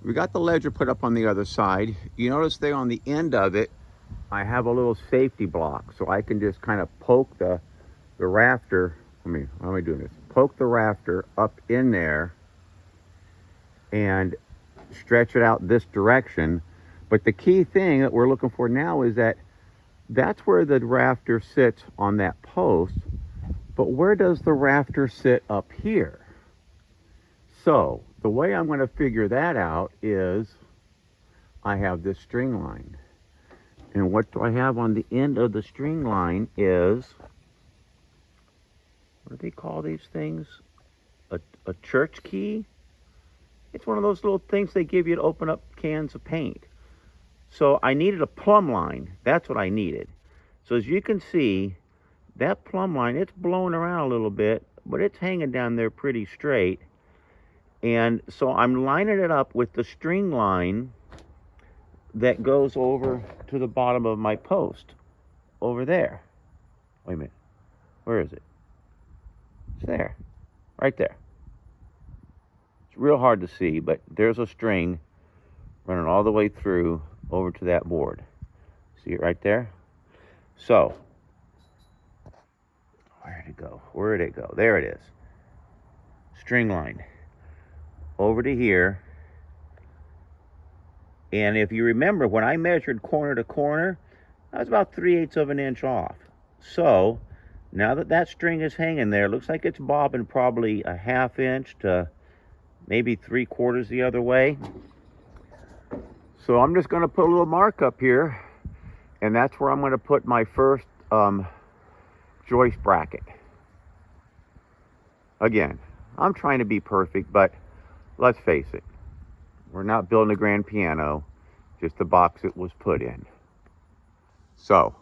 we got the ledger put up on the other side. You notice there on the end of it, I have a little safety block, so I can just kind of poke the rafter. How am I doing this? Poke the rafter up in there and stretch it out this direction. But the key thing that we're looking for now is that that's where the rafter sits on that post. But where does the rafter sit up here? So the way I'm going to figure that out is I have this string line. And what do I have on the end of the string line is, what do they call these things? A church key? It's one of those little things they give you to open up cans of paint. So I needed a plumb line. That's what I needed. So as you can see, that plumb line, it's blowing around a little bit, but it's hanging down there pretty straight. And so I'm lining it up with the string line that goes over to the bottom of my post over there. Wait a minute. Where is it? It's there. Right there. It's real hard to see, but there's a string running all the way through over to that board. See it right there? So, where did it go? Where did it go? There it is. String line over to here. And if you remember, when I measured corner to corner, I was about 3/8 of an inch off. So, now that that string is hanging there, it looks like it's bobbing probably a 1/2 inch to maybe 3/4 the other way. So I'm just going to put a little mark up here, and that's where I'm going to put my first joist bracket. Again, I'm trying to be perfect, but let's face it, we're not building a grand piano, just the box it was put in. So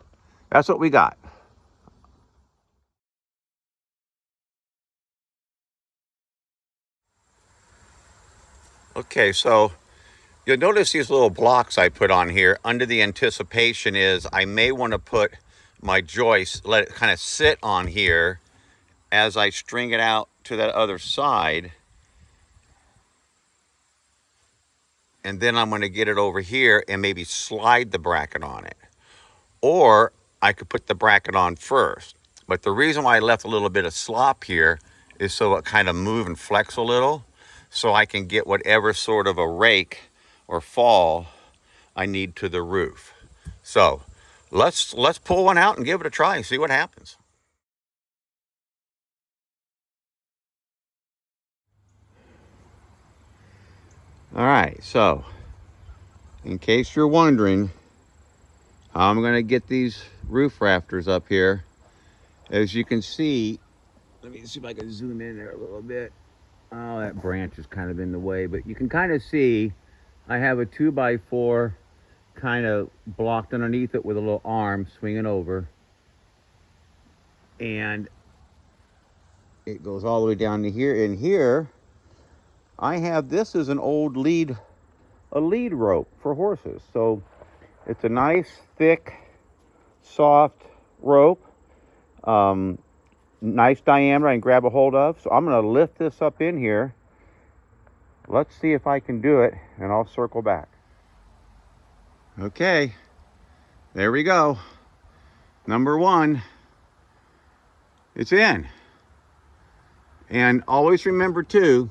that's what we got. Okay, so you'll notice these little blocks I put on here under the anticipation is I may want to put my joist, let it kind of sit on here as I string it out to that other side. And then I'm going to get it over here and maybe slide the bracket on it. Or I could put the bracket on first. But the reason why I left a little bit of slop here is so it kind of move and flex a little, so I can get whatever sort of a rake or fall I need to the roof. So let's pull one out and give it a try and see what happens. All right, so in case you're wondering how I'm going to get these roof rafters up here, as you can see, let me see if I can zoom in there a little bit. Oh, that branch is kind of in the way, but you can kind of see I have a 2x4 kind of blocked underneath it with a little arm swinging over. And it goes all the way down to here. And here, I have, this is an old lead rope for horses. So it's a nice, thick, soft rope. Nice diameter I can grab a hold of. So I'm going to lift this up in here. Let's see if I can do it, and I'll circle back. Okay, there we go. Number one, it's in. And always remember too,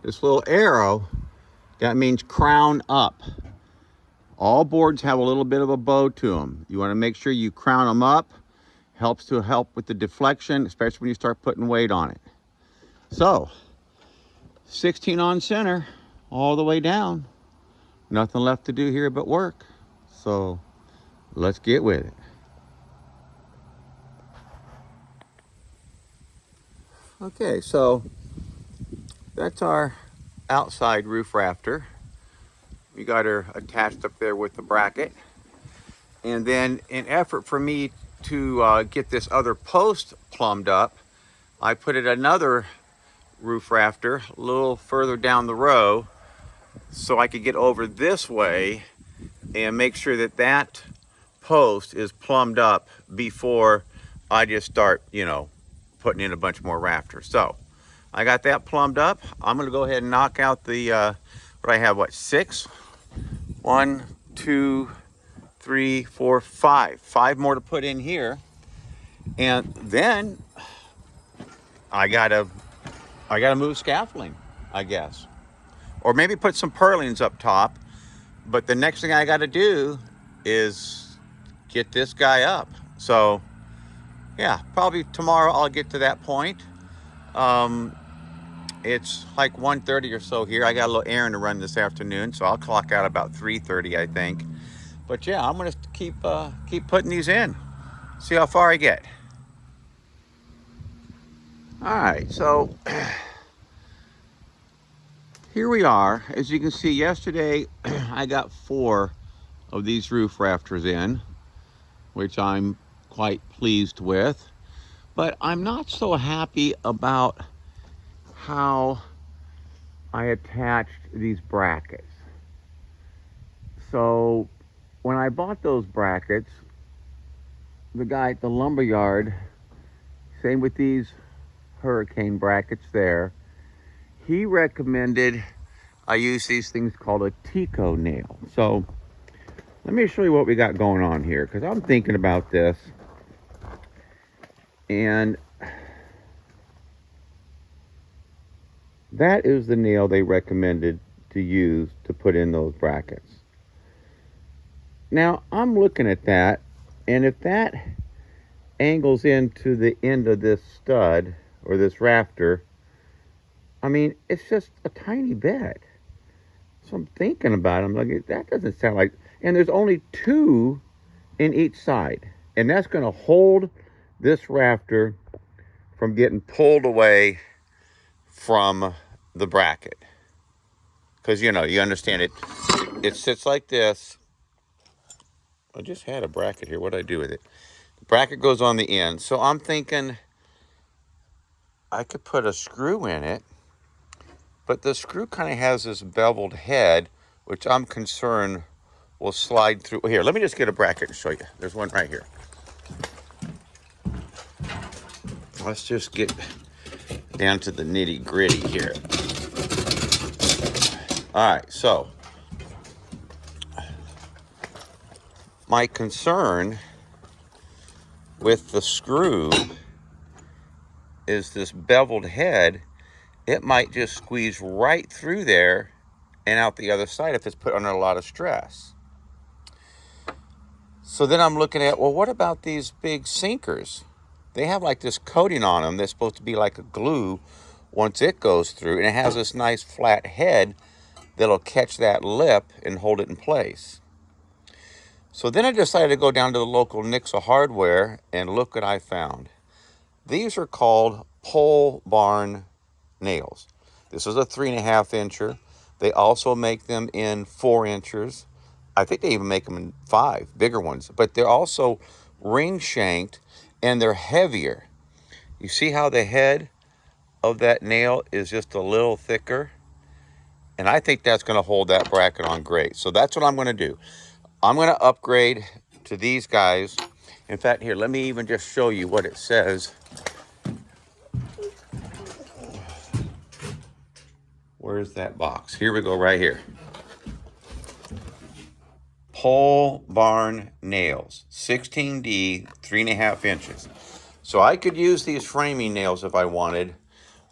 this little arrow, that means crown up. All boards have a little bit of a bow to them. You want to make sure you crown them up. Helps to help with the deflection, especially when you start putting weight on it. So, 16 on center, all the way down. Nothing left to do here but work. So, let's get with it. Okay, so that's our outside roof rafter. We got her attached up there with the bracket. And then in effort for me to get this other post plumbed up, I put it another roof rafter a little further down the row so I could get over this way and make sure that that post is plumbed up before I just start, putting in a bunch more rafters. So I got that plumbed up. I'm going to go ahead and knock out the, what I have, 6? 1, 2, 3, 4, 5. 5 more to put in here. And then I gotta move scaffolding, I guess. Or maybe put some purlins up top. But the next thing I gotta do is get this guy up. So yeah, probably tomorrow I'll get to that point. It's like 1:30 or so here. I got a little errand to run this afternoon, so I'll clock out about 3:30, I think. But yeah, I'm gonna keep putting these in. See how far I get. All right, so here we are. As you can see, yesterday I got 4 of these roof rafters in, which I'm quite pleased with. But I'm not so happy about how I attached these brackets. So when I bought those brackets, the guy at the lumber yard, same with these hurricane brackets there, he recommended I use these things called a Tico nail. So let me show you what we got going on here, because I'm thinking about this. And that is the nail they recommended to use to put in those brackets. Now, I'm looking at that, and if that angles into the end of this stud or this rafter, I mean, it's just a tiny bit. So I'm thinking about it. I'm like, that doesn't sound like... And there's only 2 in each side. And that's going to hold this rafter from getting pulled away from the bracket. Because, you know, you understand it. It sits like this. I just had a bracket here. What did I do with it? The bracket goes on the end. So I'm thinking I could put a screw in it. But the screw kind of has this beveled head, which I'm concerned will slide through. Here, let me just get a bracket and show you. There's one right here. Let's just get down to the nitty gritty here. All right, so my concern with the screw is this beveled head. It might just squeeze right through there and out the other side if it's put under a lot of stress. So then I'm looking at, well, what about these big sinkers? They have like this coating on them that's supposed to be like a glue once it goes through, and it has this nice flat head that'll catch that lip and hold it in place. So then I decided to go down to the local Nixa Hardware, and look what I found. These are called pole barn nails. This is a 3.5 incher. They also make them in 4 inchers. I think they even make them in 5, bigger ones. But they're also ring shanked, and they're heavier. You see how the head of that nail is just a little thicker? And I think that's going to hold that bracket on great. So that's what I'm going to do. I'm going to upgrade to these guys. In fact, here, let me even just show you what it says. Where's that box? Here we go, right here. Pole barn nails, 16D, 3.5 inches. So I could use these framing nails if I wanted,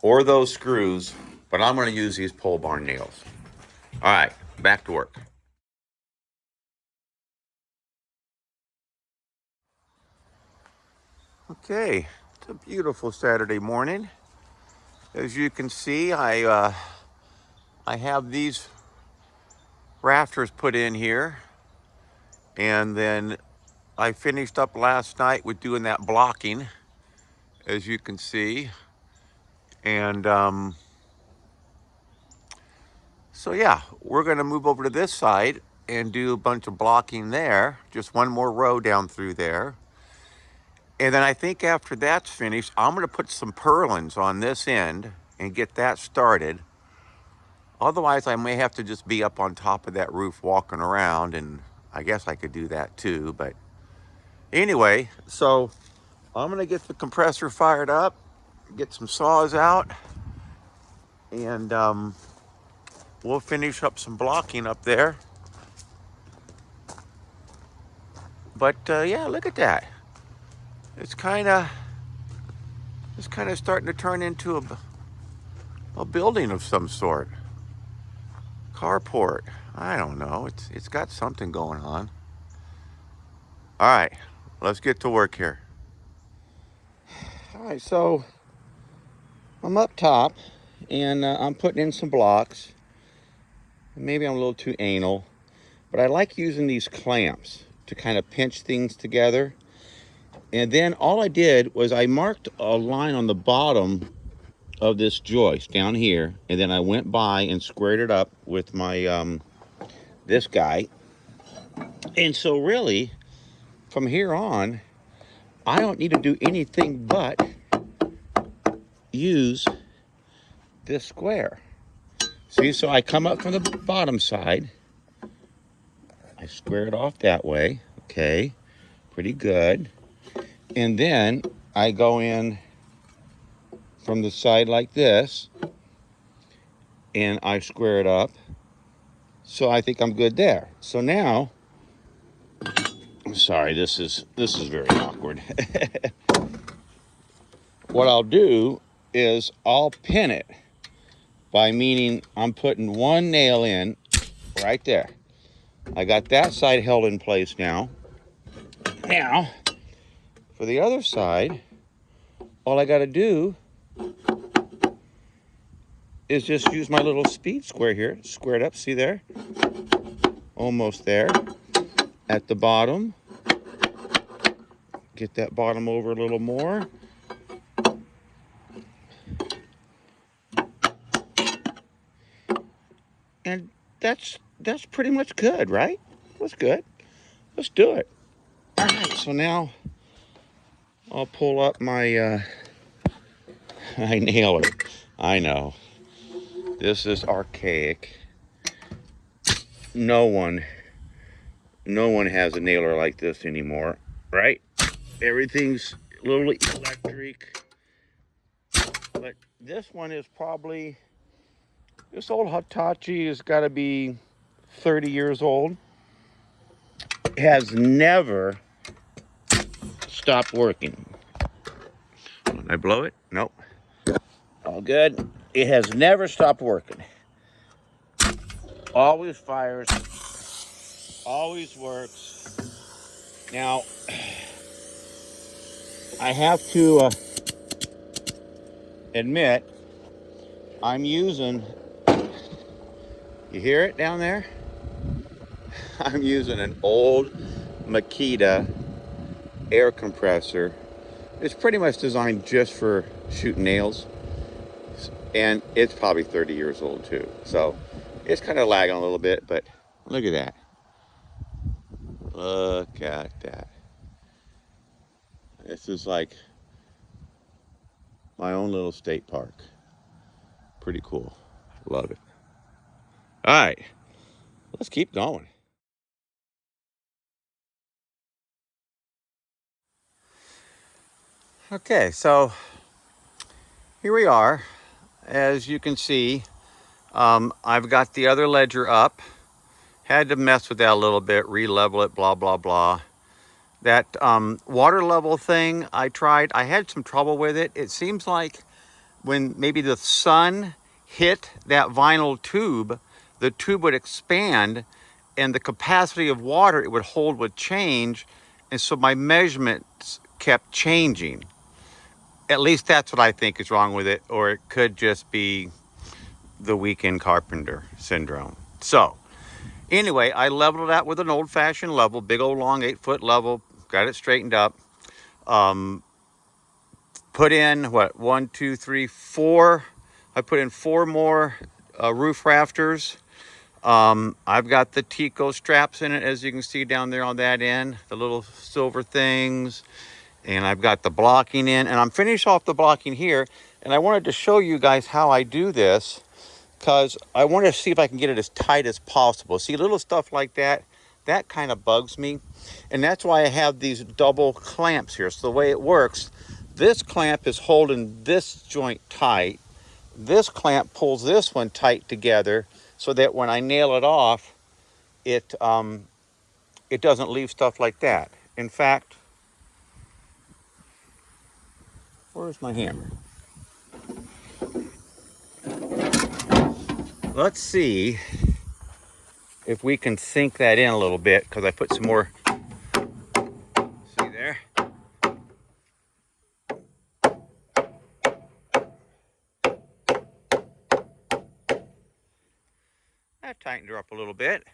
or those screws, but I'm going to use these pole barn nails. All right, back to work. Okay, it's a beautiful Saturday morning. As you can see, I have these rafters put in here, and then I finished up last night with doing that blocking, as you can see. And so yeah, we're gonna move over to this side and do a bunch of blocking there, just one more row down through there. And then I think after that's finished, I'm gonna put some purlins on this end and get that started. Otherwise, I may have to just be up on top of that roof walking around, and I guess I could do that too. But anyway, so I'm gonna get the compressor fired up, get some saws out, and we'll finish up some blocking up there. But yeah, look at that. It's kind of starting to turn into a building of some sort. Carport. I don't know. It's got something going on. All right, let's get to work here. All right, so I'm up top, and I'm putting in some blocks. Maybe I'm a little too anal, but I like using these clamps to kind of pinch things together. And then all I did was I marked a line on the bottom of this joist down here, and then I went by and squared it up with my this guy. And so really, from here on, I don't need to do anything but use this square. See, so I come up from the bottom side, I square it off that way, okay, pretty good. And then I go in from the side like this, and I square it up. So I think I'm good there. So now, I'm sorry, this is very awkward. What I'll do is I'll pin it by meaning I'm putting one nail in right there. I got that side held in place now. Now, for the other side, all I got to do is just use my little speed square here. Square it up, see there? Almost there. At the bottom, get that bottom over a little more. And that's pretty much good, right? That's good. Let's do it. All right, so now I'll pull up my my nailer. I know, this is archaic. No one has a nailer like this anymore, right? Everything's a little electric. But this one is probably, this old Hitachi has got to be 30 years old. Has never stopped working. Did I blow it? Nope. All good. It has never stopped working. Always fires. Always works. Now, I have to admit, I'm using, you hear it down there? I'm using an old Makita air compressor. It's pretty much designed just for shooting nails. And it's probably 30 years old too. So it's kind of lagging a little bit, but look at that. Look at that. This is like my own little state park. Pretty cool. Love it. All right, let's keep going. Okay, so here we are. As you can see, I've got the other ledger up. Had to mess with that a little bit, re-level it, blah, blah, blah. That water level thing I tried, I had some trouble with it. It seems like when maybe the sun hit that vinyl tube, the tube would expand and the capacity of water it would hold would change. And so my measurements kept changing. At least that's what I think is wrong with it, or it could just be the weekend carpenter syndrome. So anyway, I leveled it out with an old-fashioned level, big old long 8-foot level, got it straightened up. Put in what, 1, 2, 3, 4. I put in 4 more roof rafters. I've got the Tico straps in it, as you can see down there on that end, the little silver things. And I've got the blocking in, and I'm finished off the blocking here. And I wanted to show you guys how I do this, because I want to see if I can get it as tight as possible. See, little stuff like that, that kind of bugs me. And that's why I have these double clamps here. So the way it works, this clamp is holding this joint tight. This clamp pulls this one tight together so that when I nail it off, it doesn't leave stuff like that. In fact, where's my hammer? Let's see if we can sink that in a little bit, because I put some more, see there? That tightened her up a little bit.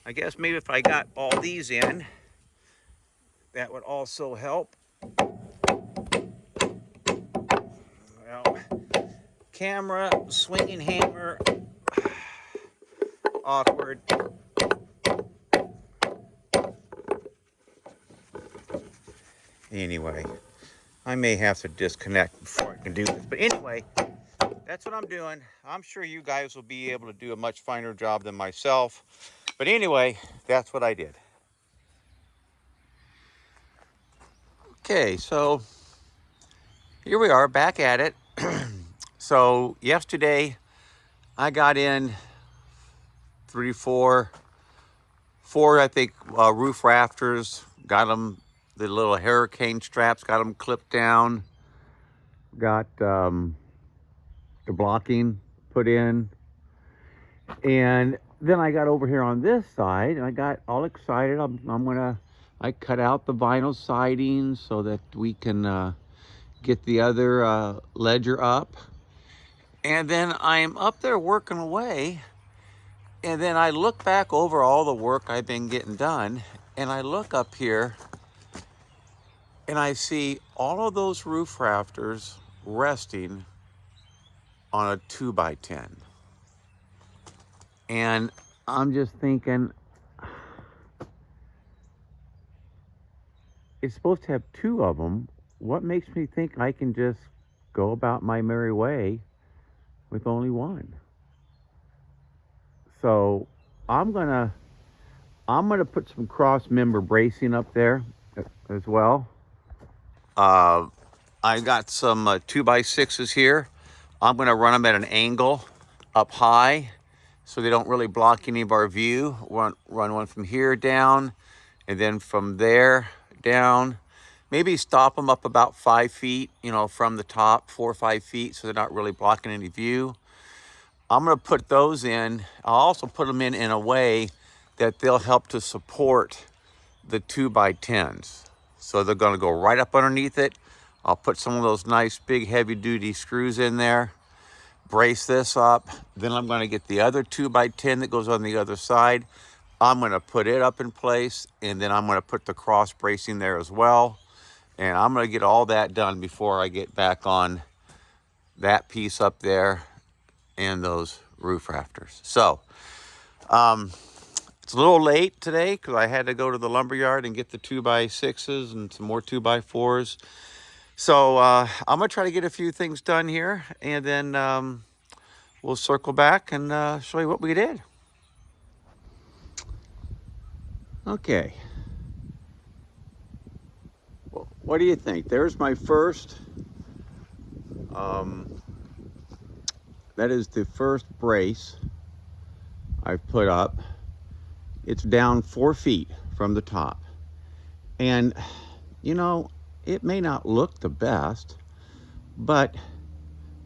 I guess maybe if I got all these in, that would also help. Well, camera, swinging hammer, awkward. Anyway, I may have to disconnect before I can do this. But anyway, that's what I'm doing. I'm sure you guys will be able to do a much finer job than myself. But anyway, that's what I did. Okay, so here we are back at it. So yesterday I got in four, I think, roof rafters. Got them, the little hurricane straps, got them clipped down. Got the blocking put in. And then I got over here on this side and I got all excited. I cut out the vinyl siding so that we can get the other ledger up. And then I'm up there working away. And then I look back over all the work I've been getting done, and I look up here and I see all of those roof rafters resting on a 2x10. And I'm just thinking, it's supposed to have two of them. What makes me think I can just go about my merry way with only one? So I'm gonna put some cross member bracing up there as well. I got some 2x6s here. I'm gonna run them at an angle up high so they don't really block any of our view. Run one from here down, and then from there down. Maybe stop them up about 5 feet, you know, from the top, 4 or 5 feet, so they're not really blocking any view. I'm gonna put those in. I'll also put them in a way that they'll help to support the 2x10s. So they're gonna go right up underneath it. I'll put some of those nice big heavy duty screws in there, brace this up. Then I'm gonna get the other 2x10 that goes on the other side. I'm gonna put it up in place, and then I'm gonna put the cross bracing there as well. And I'm gonna get all that done before I get back on that piece up there and those roof rafters. So it's a little late today because I had to go to the lumber yard and get the 2x6s and some more 2x4s. So I'm gonna try to get a few things done here, and then we'll circle back and show you what we did. Okay. Well, what do you think? There's my first that is the first brace I've put up. It's down 4 feet from the top. And, you know, it may not look the best, but,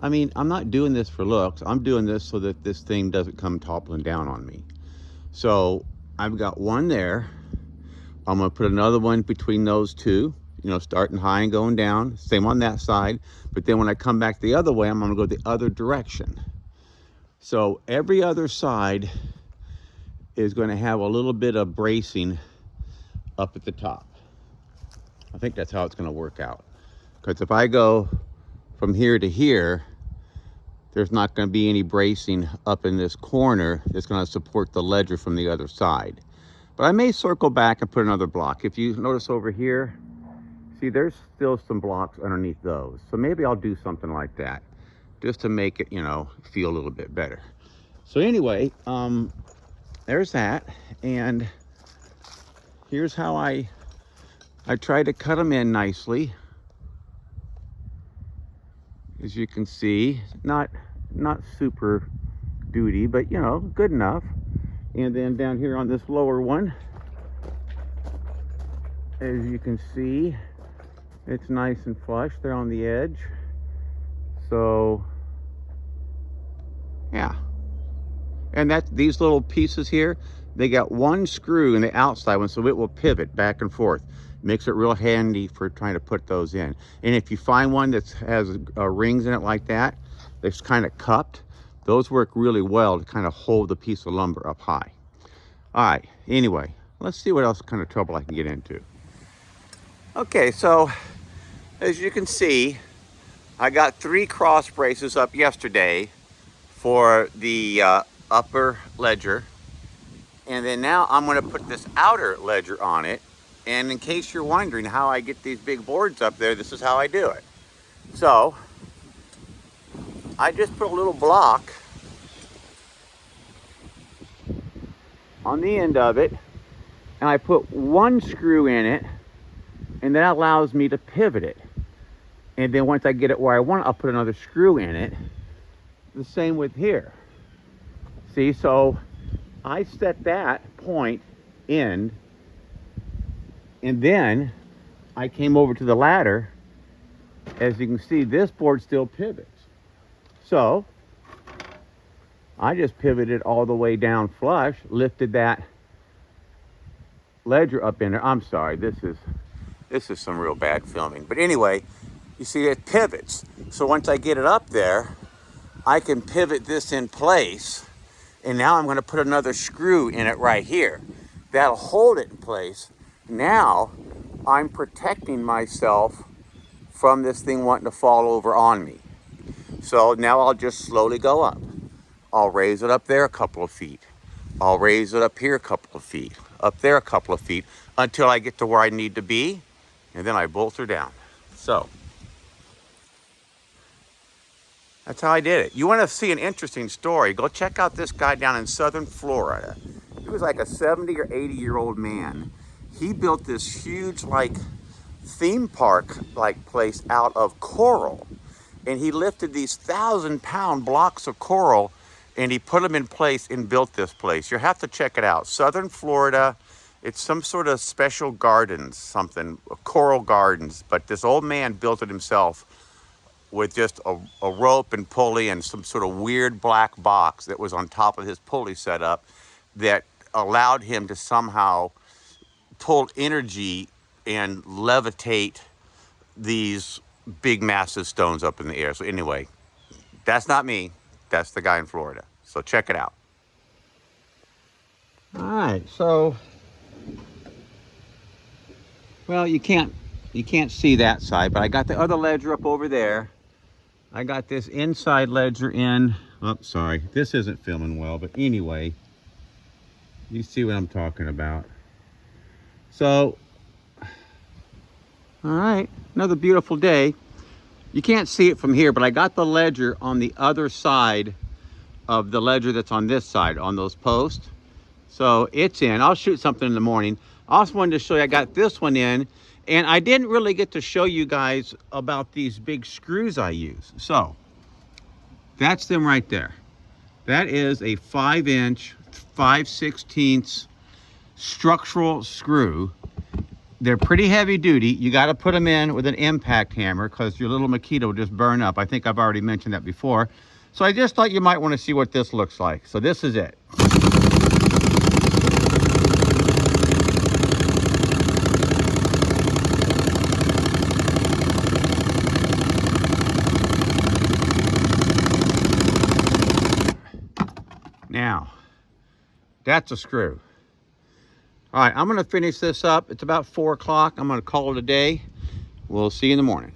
I mean, I'm not doing this for looks. I'm doing this so that this thing doesn't come toppling down on me. So I've got one there. I'm gonna put another one between those two, you know, starting high and going down. Same on that side. But then when I come back the other way, I'm gonna go the other direction. So every other side is gonna have a little bit of bracing up at the top. I think that's how it's gonna work out. Because if I go from here to here, there's not gonna be any bracing up in this corner that's gonna support the ledger from the other side. But I may circle back and put another block. If you notice over here, see, there's still some blocks underneath those. So maybe I'll do something like that just to make it, you know, feel a little bit better. So anyway, there's that. And here's how I try to cut them in nicely. As you can see, not super duty, but, you know, good enough. And then down here on this lower one, as you can see, it's nice and flush there on the edge. So yeah, and these little pieces here, they got one screw in the outside one, so it will pivot back and forth. Makes it real handy for trying to put those in. And if you find one that has rings in it like that, that's kind of cupped, those work really well to kind of hold the piece of lumber up high. All right, anyway, let's see what else kind of trouble I can get into. Okay, so as you can see, I got 3 cross braces up yesterday for the upper ledger. And then now I'm gonna put this outer ledger on it. And in case you're wondering how I get these big boards up there, this is how I do it. So I just put a little block on the end of it, and I put one screw in it, and that allows me to pivot it. And then once I get it where I want, I'll put another screw in it. The same with here. See, so I set that point in, and then I came over to the ladder. As you can see, this board still pivots. So I just pivoted all the way down flush, lifted that ledger up in there. I'm sorry, this is some real bad filming. But anyway, you see it pivots. So once I get it up there, I can pivot this in place. And now I'm going to put another screw in it right here. That'll hold it in place. Now I'm protecting myself from this thing wanting to fall over on me. So now I'll just slowly go up. I'll raise it up there a couple of feet. I'll raise it up here a couple of feet. Up there a couple of feet until I get to where I need to be. And then I bolt her down. So that's how I did it. You want to see an interesting story, go check out this guy down in southern Florida. He was like a 70 or 80-year-old man. He built this huge like theme park like place out of coral. And he lifted these 1,000-pound blocks of coral and he put them in place and built this place. You'll have to check it out. Southern Florida, it's some sort of special gardens, something, coral gardens. But this old man built it himself with just a rope and pulley and some sort of weird black box that was on top of his pulley setup that allowed him to somehow pull energy and levitate these big massive stones up in the air. So anyway, that's not me, that's the guy in Florida. So check it out. All right, so, well, you can't see that side, but I got the other ledger up over there. I got this inside ledger in. Oh, sorry, this isn't filming well, but anyway, you see what I'm talking about. So, all right, another beautiful day. You can't see it from here, but I got the ledger on the other side of the ledger that's on this side, on those posts. So it's in. I'll shoot something in the morning. I also wanted to show you, I got this one in, and I didn't really get to show you guys about these big screws I use. So that's them right there. That is a 5-inch, 5/16 structural screw. They're pretty heavy duty. You got to put them in with an impact hammer because your little Makita will just burn up. I think I've already mentioned that before. So I just thought you might want to see what this looks like. So this is it. Now, that's a screw. All right, I'm going to finish this up. It's about 4 o'clock. I'm going to call it a day. We'll see you in the morning.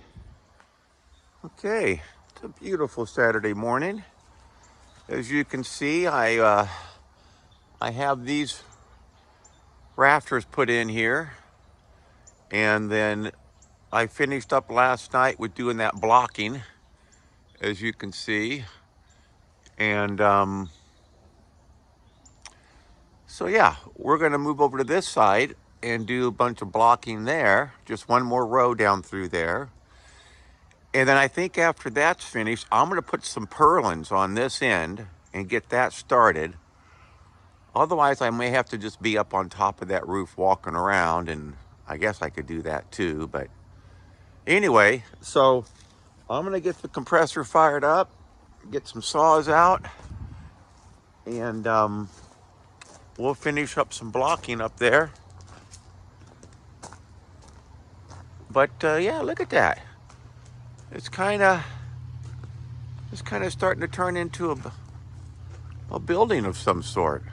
Okay, it's a beautiful Saturday morning. As you can see, I have these rafters put in here. And then I finished up last night with doing that blocking, as you can see. And so yeah, we're gonna move over to this side and do a bunch of blocking there. Just one more row down through there. And then I think after that's finished, I'm gonna put some purlins on this end and get that started. Otherwise, I may have to just be up on top of that roof walking around, and I guess I could do that too. But anyway, so I'm gonna get the compressor fired up, get some saws out, and we'll finish up some blocking up there. But yeah, look at that. It's kind of starting to turn into a building of some sort.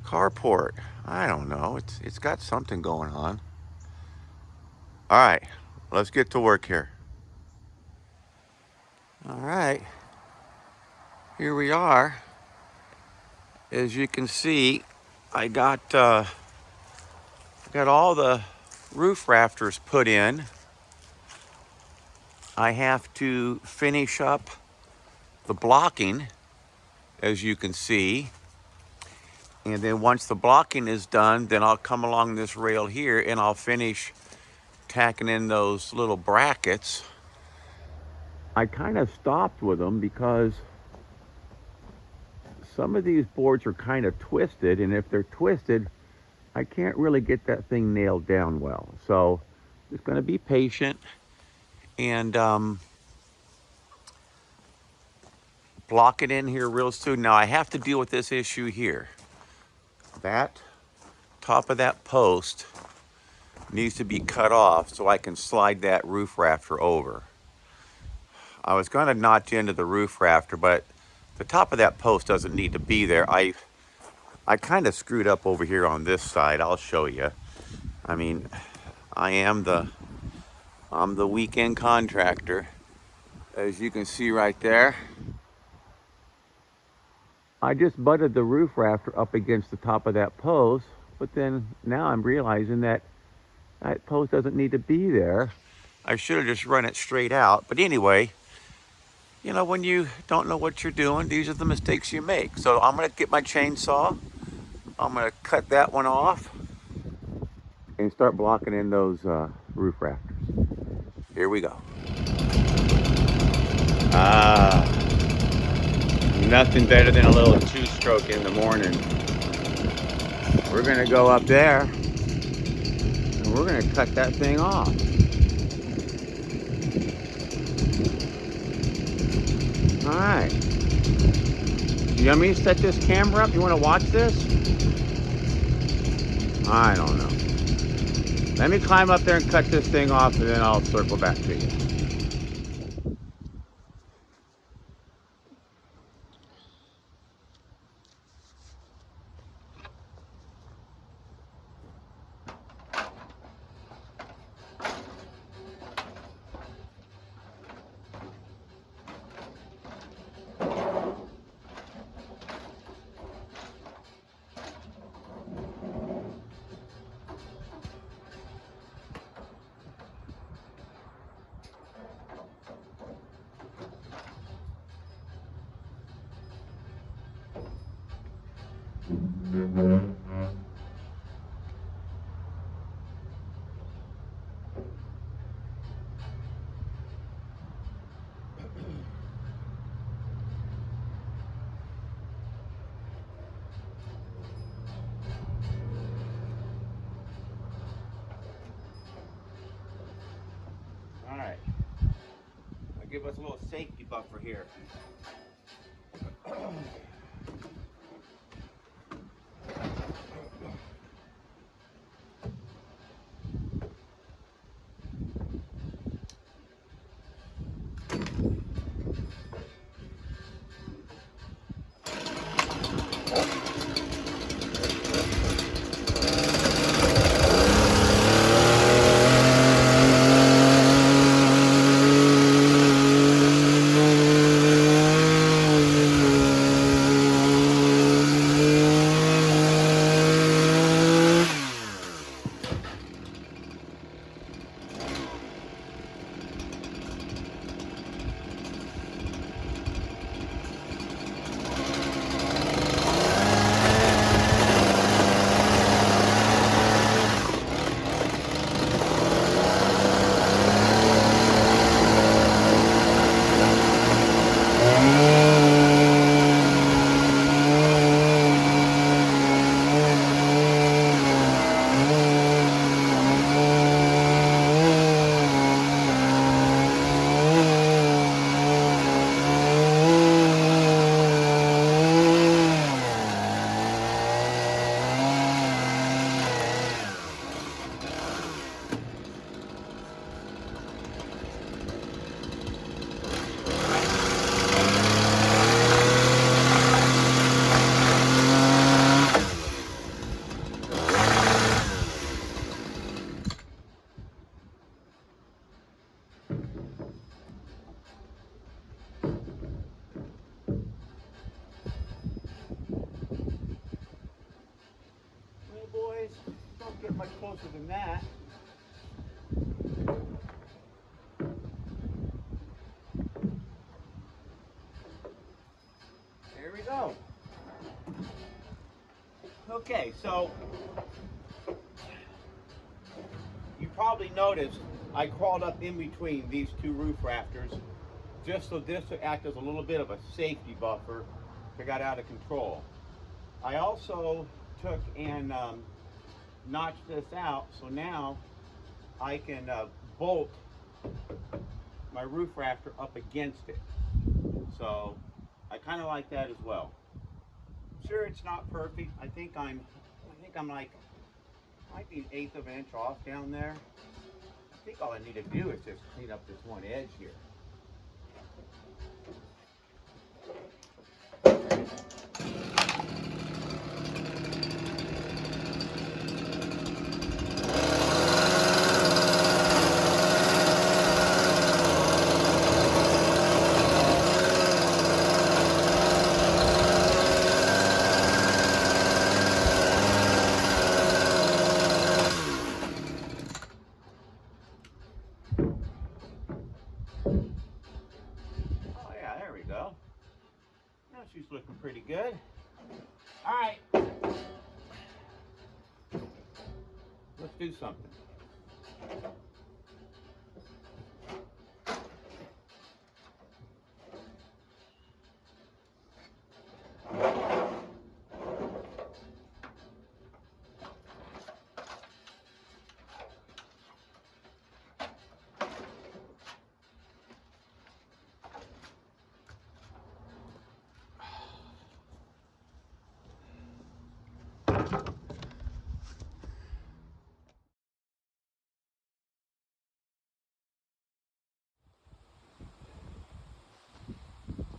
Carport. I don't know. It's got something going on. All right, let's get to work here. All right, here we are. As you can see, I got all the roof rafters put in. I have to finish up the blocking, as you can see. And then once the blocking is done, then I'll come along this rail here and I'll finish tacking in those little brackets. I kind of stopped with them because some of these boards are kind of twisted, and if they're twisted, I can't really get that thing nailed down well. So just going to be patient and block it in here real soon. Now I have to deal with this issue here. That top of that post needs to be cut off so I can slide that roof rafter over. I was going to notch into the roof rafter, but the top of that post doesn't need to be there. I kind of screwed up over here on this side. I'll show you. I mean, I'm the weekend contractor, as you can see right there. I just butted the roof rafter up against the top of that post, but then now I'm realizing that that post doesn't need to be there. I should have just run it straight out. But anyway, you know, when you don't know what you're doing, these are the mistakes you make. So I'm gonna get my chainsaw. I'm gonna cut that one off and start blocking in those roof rafters. Here we go. Nothing better than a little two-stroke in the morning. We're gonna go up there and we're gonna cut that thing off. All right. You want me to set this camera up? You want to watch this? I don't know. Let me climb up there and cut this thing off, and then I'll circle back to you. All right. I'll give us a little safety buffer here. Don't get much closer than that. There we go. Okay, so you probably noticed I crawled up in between these two roof rafters just so this would act as a little bit of a safety buffer I got out of control. I also took and notched this out, so now I can bolt my roof rafter up against it. So I kind of like that as well. Sure, it's not perfect. I think I'm like, might be an eighth of an inch off down there. I think all I need to do is just clean up this one edge here. Oh yeah, there we go. Now she's looking pretty good. All right, let's do something.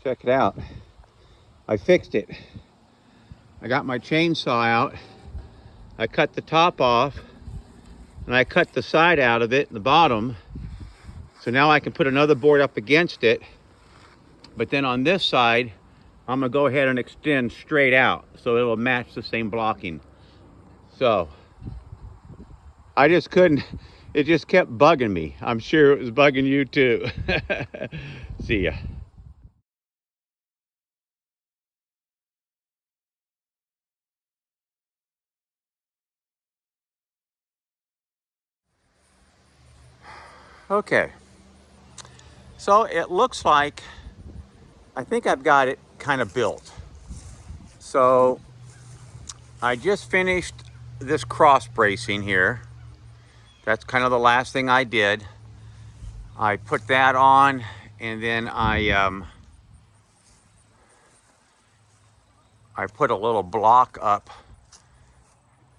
Check it out. I fixed it. I got my chainsaw out. I cut the top off and I cut the side out of it, the bottom. So now I can put another board up against it. But then on this side, I'm gonna go ahead and extend straight out so it'll match the same blocking. So I just couldn't, it just kept bugging me. I'm sure it was bugging you too. See ya. Okay, so it looks like, I think I've got it kind of built. So I just finished this cross bracing here. That's kind of the last thing I did. I put that on and then I put a little block up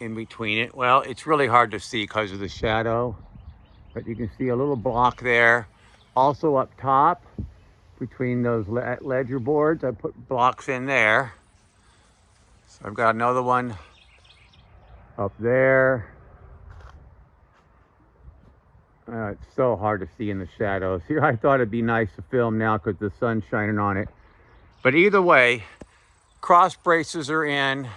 in between it. Well, it's really hard to see because of the shadow, but you can see a little block there. Also up top between those ledger boards, I put blocks in there. So I've got another one up there. It's so hard to see in the shadows. Here, I thought it'd be nice to film now because the sun's shining on it. But either way, cross braces are in.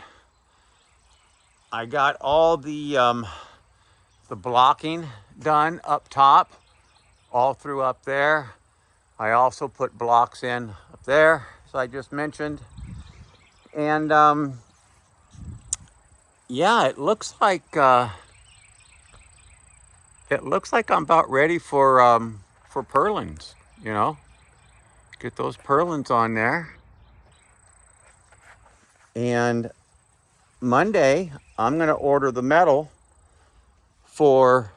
I got all the blocking done up top, all through up there. I also put blocks in up there, as I just mentioned. And yeah, it looks like I'm about ready for purlins. You know, get those purlins on there. And Monday, I'm gonna order the metal for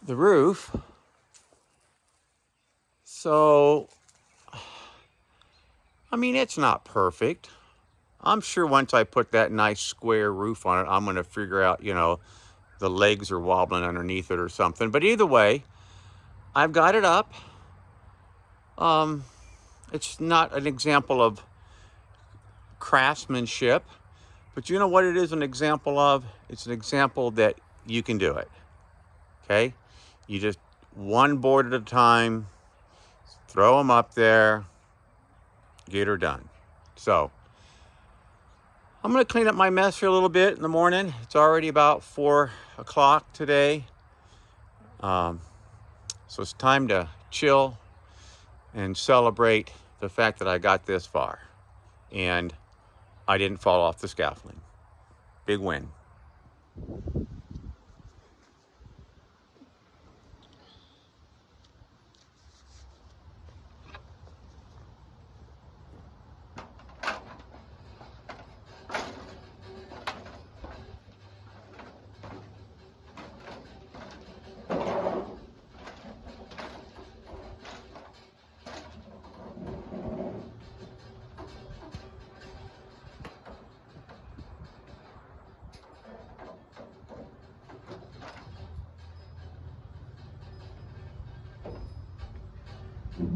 the roof. So, I mean, it's not perfect. I'm sure once I put that nice square roof on it, I'm gonna figure out, you know, the legs are wobbling underneath it or something. But either way, I've got it up. It's not an example of craftsmanship, but you know what it is an example of? It's an example that you can do it, okay? You just one board at a time, throw them up there, get her done. So I'm gonna clean up my mess here a little bit in the morning. It's already about 4 o'clock today. So it's time to chill and celebrate the fact that I got this far and I didn't fall off the scaffolding. Big win. All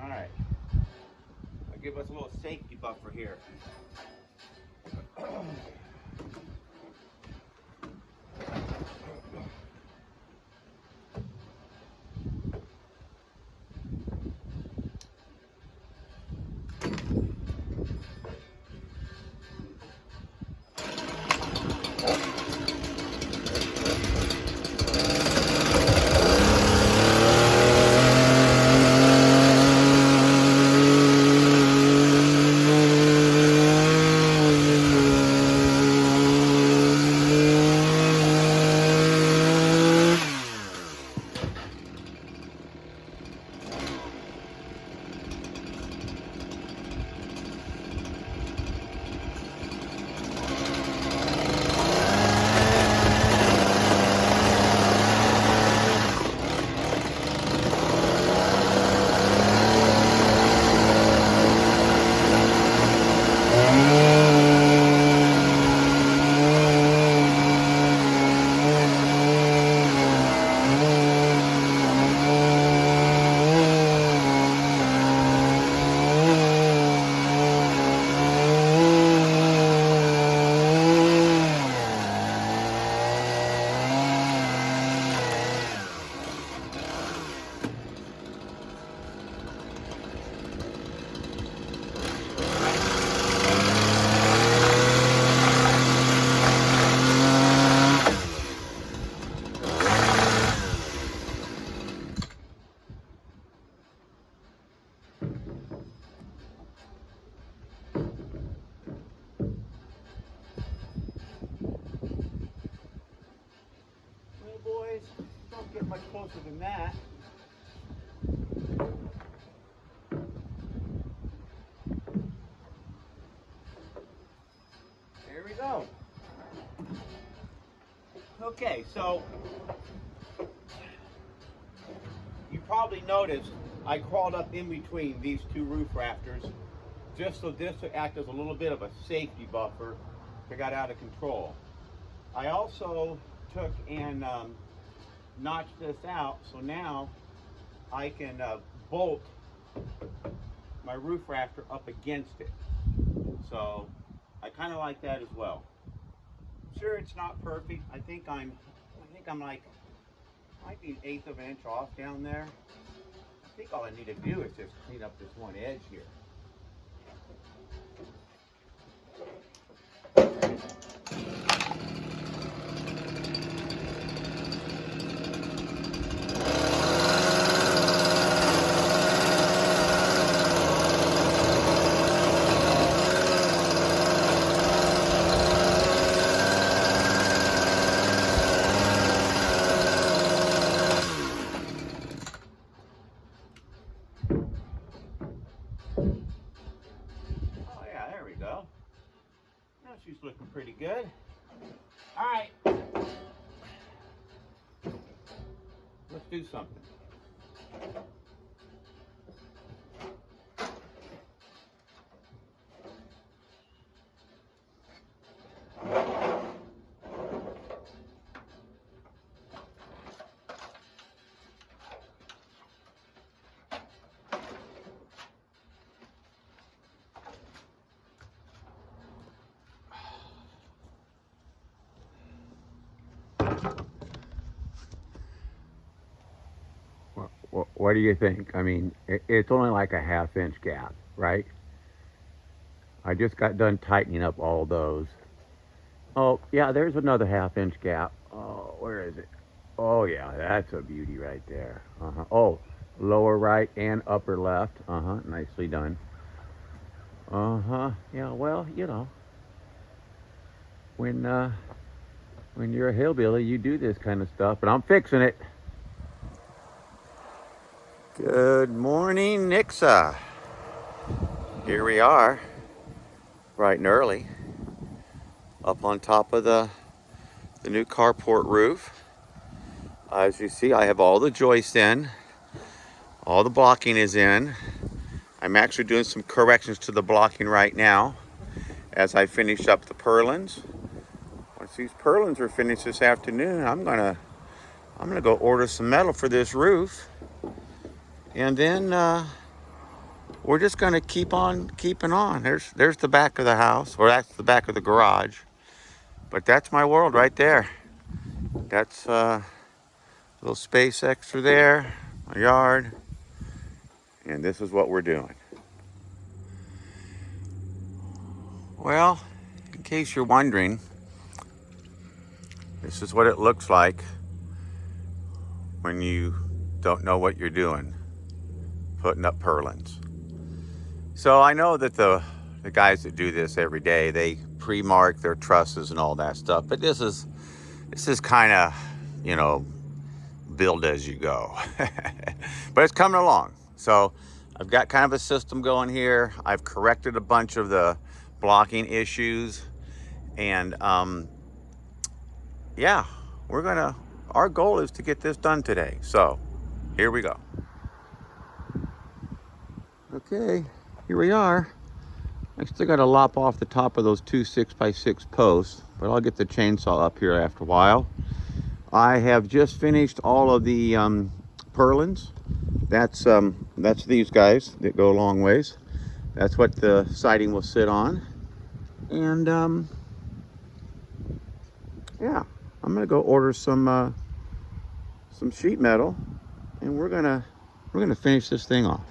right, I'll give us a little safety buffer here. Well, boys, don't get much closer than that. There we go. Okay, so you probably noticed I crawled up in between these two roof rafters just so this would act as a little bit of a safety buffer if it got out of control. I also took and notched this out, so now I can bolt my roof rafter up against it. So I kind of like that as well. Sure, it's not perfect. I think I'm like, might be 1/8 of an inch off down there. I think all I need to do is just clean up this one edge here. She's looking pretty good. All right, let's do something. What do you think? I mean, it's only like a 1/2 inch gap, right? I just got done tightening up all those. Oh, yeah, there's another 1/2 inch gap. Oh, where is it? Oh, yeah, that's a beauty right there. Oh, lower right and upper left. Nicely done. Yeah, well, you know, when you're a hillbilly, you do this kind of stuff, but I'm fixing it. Good morning, Nixa. Here we are, bright and early, up on top of the the new carport roof. As you see, I have all the joists in. All the blocking is in. I'm actually doing some corrections to the blocking right now as I finish up the purlins. Once these purlins are finished this afternoon, I'm gonna go order some metal for this roof, and then we're just gonna keep on keeping on. There's the back of the house, or that's the back of the garage, but that's my world right there. That's a little space extra there, my yard, and this is what we're doing. Well, in case you're wondering, this is what it looks like when you don't know what you're doing, putting up purlins. So I know that the guys that do this every day, they pre-mark their trusses and all that stuff, but this is kind of, you know, build as you go. But it's coming along. So I've got kind of a system going here. I've corrected a bunch of the blocking issues, and yeah, our goal is to get this done today. So here we go. Okay, here we are. I still got to lop off the top of those two 6x6 posts, but I'll get the chainsaw up here after a while. I have just finished all of the purlins. That's these guys that go a long ways. That's what the siding will sit on. And yeah, I'm gonna go order some sheet metal, and we're gonna finish this thing off.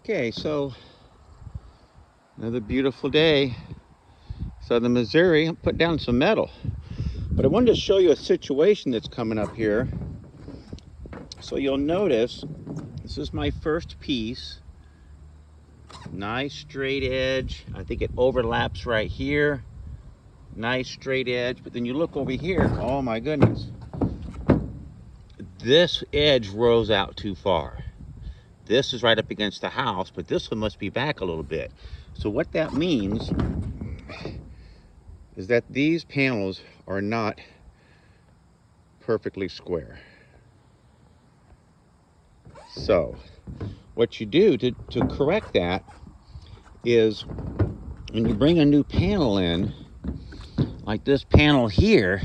Okay, so another beautiful day, southern Missouri. I'll put down some metal, but I wanted to show you a situation that's coming up here. So you'll notice this is my first piece. Nice straight edge. I think it overlaps right here. Nice straight edge, but then you look over here, oh my goodness. This edge rose out too far. This is right up against the house, but this one must be back a little bit. So what that means is that these panels are not perfectly square. So what you do to correct that is, when you bring a new panel in, like this panel here,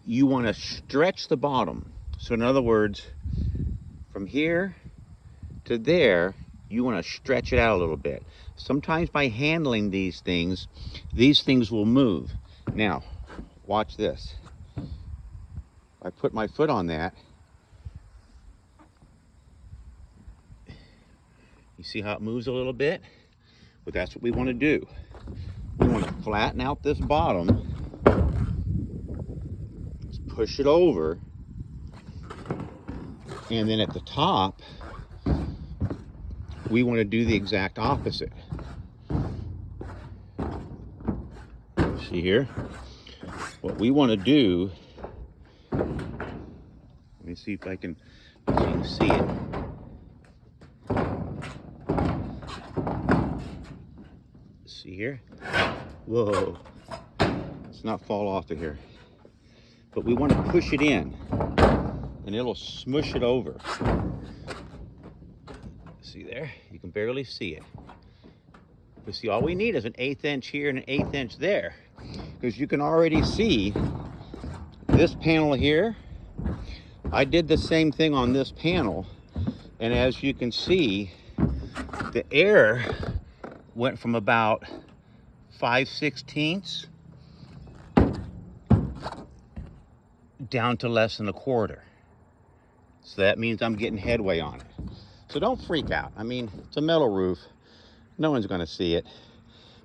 you want to stretch the bottom. So in other words, from here to there, you want to stretch it out a little bit. Sometimes by handling these things will move. Now, watch this. I put my foot on that. You see how it moves a little bit? But that's what we want to do. We want to flatten out this bottom. Just push it over. And then at the top, we want to do the exact opposite. See here? What we want to do, let me see if I can, so you can see it. See here? Whoa. Let's not fall off of here. But we want to push it in, and it'll smush it over. See there? You can barely see it. But see, all we need is an 1/8 inch here and an 1/8 inch there. Because you can already see this panel here. I did the same thing on this panel. And as you can see, the air went from about 5/16 down to less than 1/4. So that means I'm getting headway on it. So don't freak out. I mean, it's a metal roof. No one's going to see it.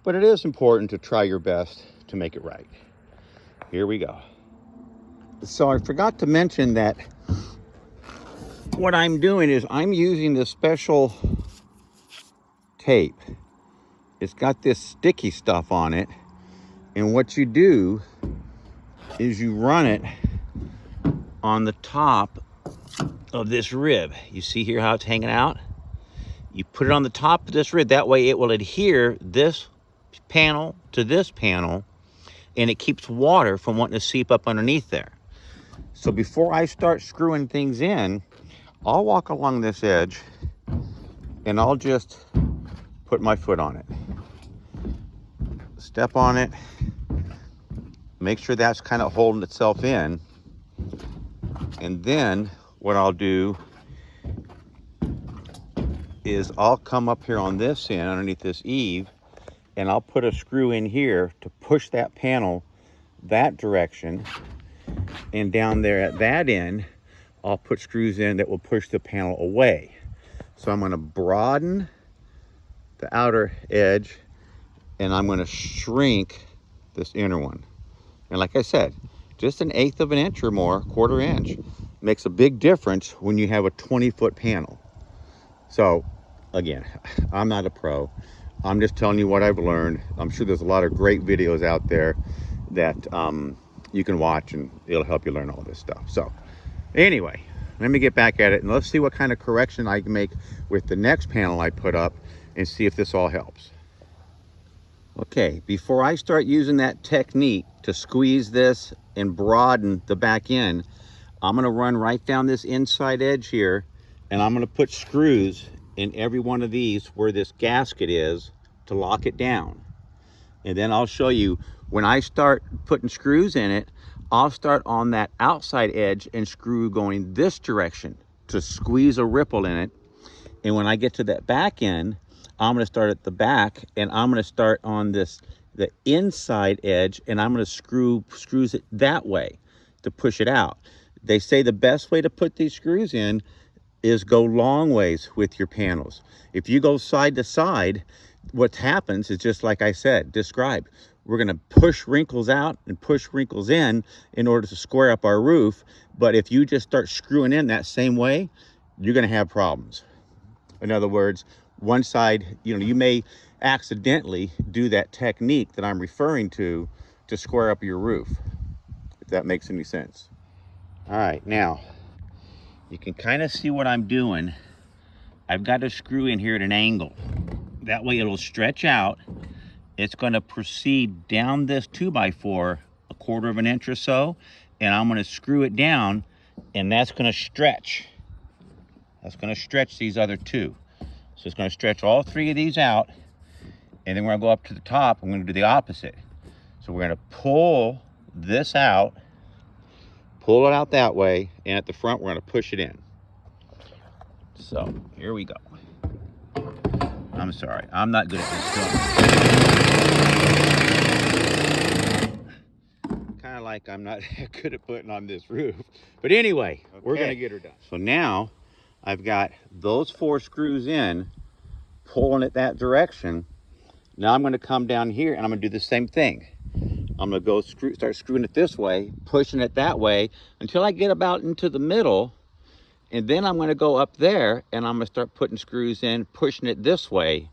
But it is important to try your best to make it right. Here we go. So I forgot to mention that what I'm doing is I'm using this special tape. It's got this sticky stuff on it. And what you do is you run it on the top of this rib. You see here how it's hanging out? You put it on the top of this rib. That way it will adhere this panel to this panel, and it keeps water from wanting to seep up underneath there. So before I start screwing things in, I'll walk along this edge and I'll just put my foot on it. Step on it. Make sure that's kind of holding itself in. And then what I'll do is I'll come up here on this end underneath this eave, and I'll put a screw in here to push that panel that direction. And down there at that end, I'll put screws in that will push the panel away. So I'm going to broaden the outer edge, and I'm going to shrink this inner one. And like I said, just 1/8 of an inch or more, 1/4 inch, makes a big difference when you have a 20-foot panel. So again, I'm not a pro. I'm just telling you what I've learned. I'm sure there's a lot of great videos out there that you can watch, and it'll help you learn all this stuff. So anyway, let me get back at it, and let's see what kind of correction I can make with the next panel I put up, and see if this all helps. Okay, before I start using that technique to squeeze this and broaden the back end, I'm gonna run right down this inside edge here, and I'm gonna put screws in every one of these where this gasket is to lock it down. And then I'll show you, when I start putting screws in it, I'll start on that outside edge and screw going this direction to squeeze a ripple in it. And when I get to that back end, I'm going to start at the back, and I'm going to start on the inside edge, and I'm going to screws it that way to push it out. They say the best way to put these screws in is go long ways with your panels. If you go side to side, what happens is just like I said, described. We're going to push wrinkles out and push wrinkles in order to square up our roof. But if you just start screwing in that same way, you're going to have problems. In other words, one side, you may accidentally do that technique that I'm referring to square up your roof, if that makes any sense. All right, now you can kind of see what I'm doing. I've got a screw in here at an angle. That way it'll stretch out. It's going to proceed down this 2x4 1/4 of an inch or so, and I'm going to screw it down, and that's going to stretch. That's going to stretch these other two. So it's going to stretch all 3 of these out, and then we're going to go up to the top. I'm going to do the opposite. So we're going to pull this out, pull it out that way, and at the front we're going to push it in. So here we go. I'm sorry, I'm not good at this film. Kind of like I'm not good at putting on this roof. But anyway, okay, we're going to get her done. So now I've got those 4 screws in, pulling it that direction. Now I'm going to come down here and I'm going to do the same thing. I'm going to go start screwing it this way, pushing it that way until I get about into the middle. And then I'm going to go up there and I'm going to start putting screws in, pushing it this way.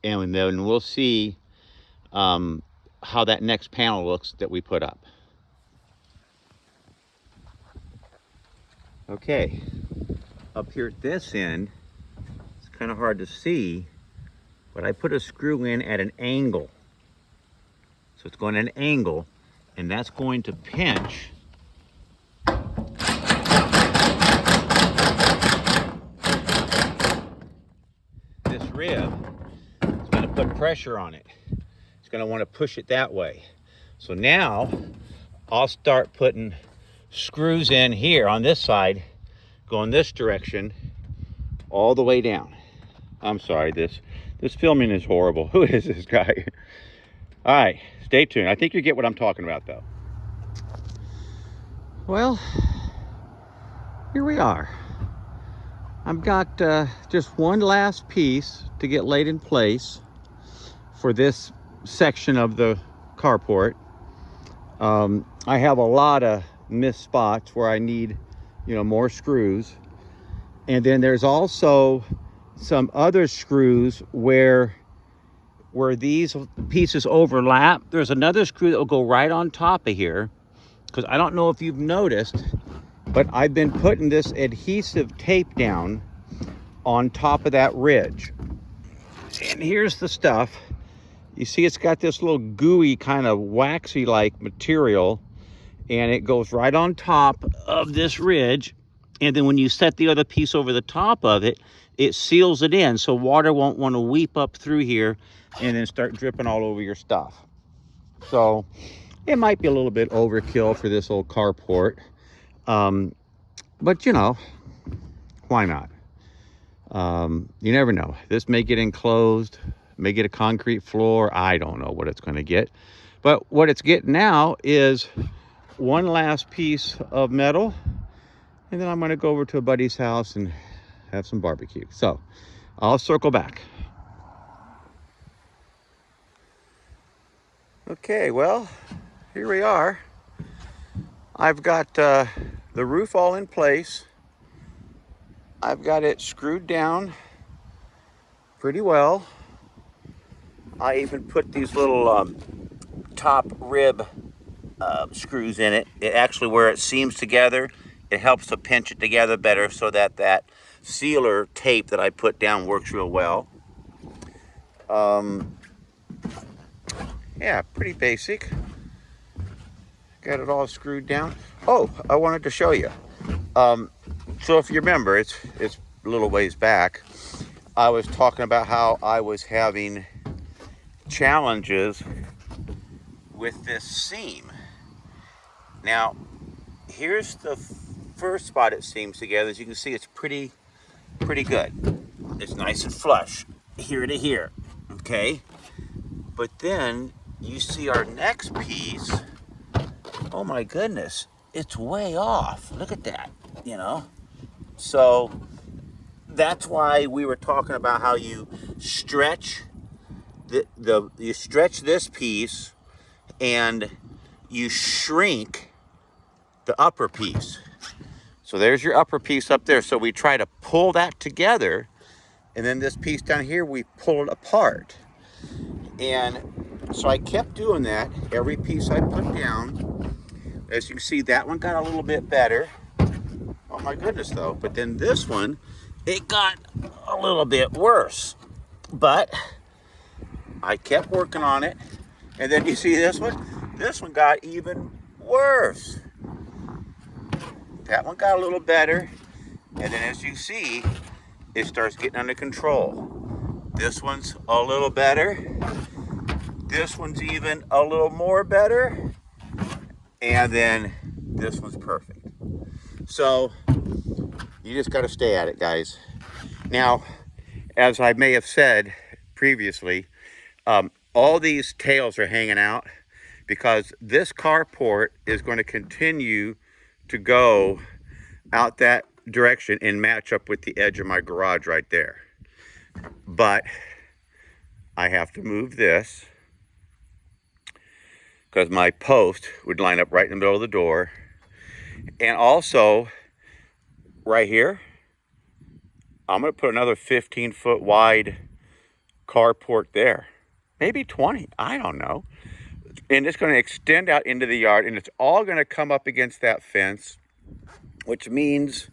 And then we'll see how that next panel looks that we put up. Okay. Up here at this end, it's kind of hard to see, but I put a screw in at an angle. So it's going at an angle, and that's going to pinch this rib. It's going to put pressure on it. It's going to want to push it that way. So now I'll start putting screws in here on this side, going this direction all the way down. I'm sorry, this filming is horrible. Who is this guy? All right, stay tuned. I think you get what I'm talking about though. Well, here we are. I've got just one last piece to get laid in place for this section of the carport. I have a lot of missed spots where I need more screws, and then there's also some other screws where these pieces overlap. There's another screw that will go right on top of here, because I don't know if you've noticed, but I've been putting this adhesive tape down on top of that ridge. And here's the stuff. You see it's got this little gooey kind of waxy like material, and it goes right on top of this ridge. And then when you set the other piece over the top of it, it seals it in so water won't want to weep up through here and then start dripping all over your stuff. So it might be a little bit overkill for this old carport, but you know, why not? You never know. This may get enclosed, may get a concrete floor. I don't know what it's going to get, but what it's getting now is one last piece of metal, and then I'm going to go over to a buddy's house and have some barbecue. So I'll circle back. Okay, well, here we are. I've got the roof all in place. I've got it screwed down pretty well. I even put these little top rib screws in it. It actually, where it seams together, it helps to pinch it together better so that that sealer tape that I put down works real well. Yeah, pretty basic. Got it all screwed down. Oh, I wanted to show you. So if you remember, it's a little ways back, I was talking about how I was having challenges with this seam. Now, here's the first spot it seams together. As you can see, it's pretty good. It's nice and flush here to here, okay? But then you see our next piece. Oh my goodness, it's way off. Look at that, you know? So that's why we were talking about how you stretch you stretch this piece and you shrink the upper piece. So there's your upper piece up there. So we try to pull that together, and then this piece down here, we pull it apart. And so I kept doing that. Every piece I put down, as you can see, that one got a little bit better. Oh my goodness though. But then this one, it got a little bit worse. But I kept working on it. And then you see this one? This one got even worse. That one got a little better. And then as you see, it starts getting under control. This one's a little better. This one's even a little more better. And then this one's perfect. So you just got to stay at it, guys. Now, as I may have said previously, all these tails are hanging out because this carport is going to continue to go out that direction and match up with the edge of my garage right there. But I have to move this because my post would line up right in the middle of the door. And also right here, I'm going to put another 15-foot wide carport there. Maybe 20, I don't know. And it's going to extend out into the yard, and it's all going to come up against that fence, which means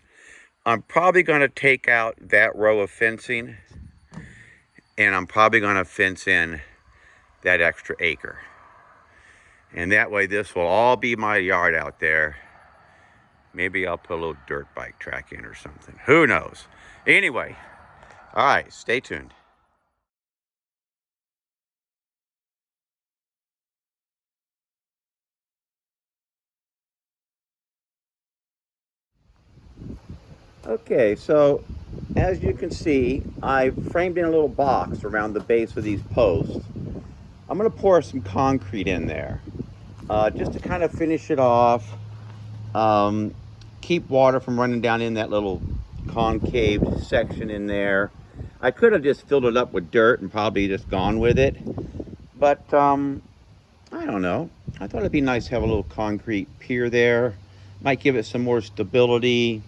I'm probably going to take out that row of fencing, and I'm probably going to fence in that extra acre. And that way this will all be my yard out there. Maybe I'll put a little dirt bike track in or something. Who knows? Anyway, all right, stay tuned. Okay, so as you can see, I framed in a little box around the base of these posts. I'm going to pour some concrete in there just to kind of finish it off, keep water from running down in that little concave section in there. I could have just filled it up with dirt and probably just gone with it, but I don't know. I thought it'd be nice to have a little concrete pier there. Might give it some more stability.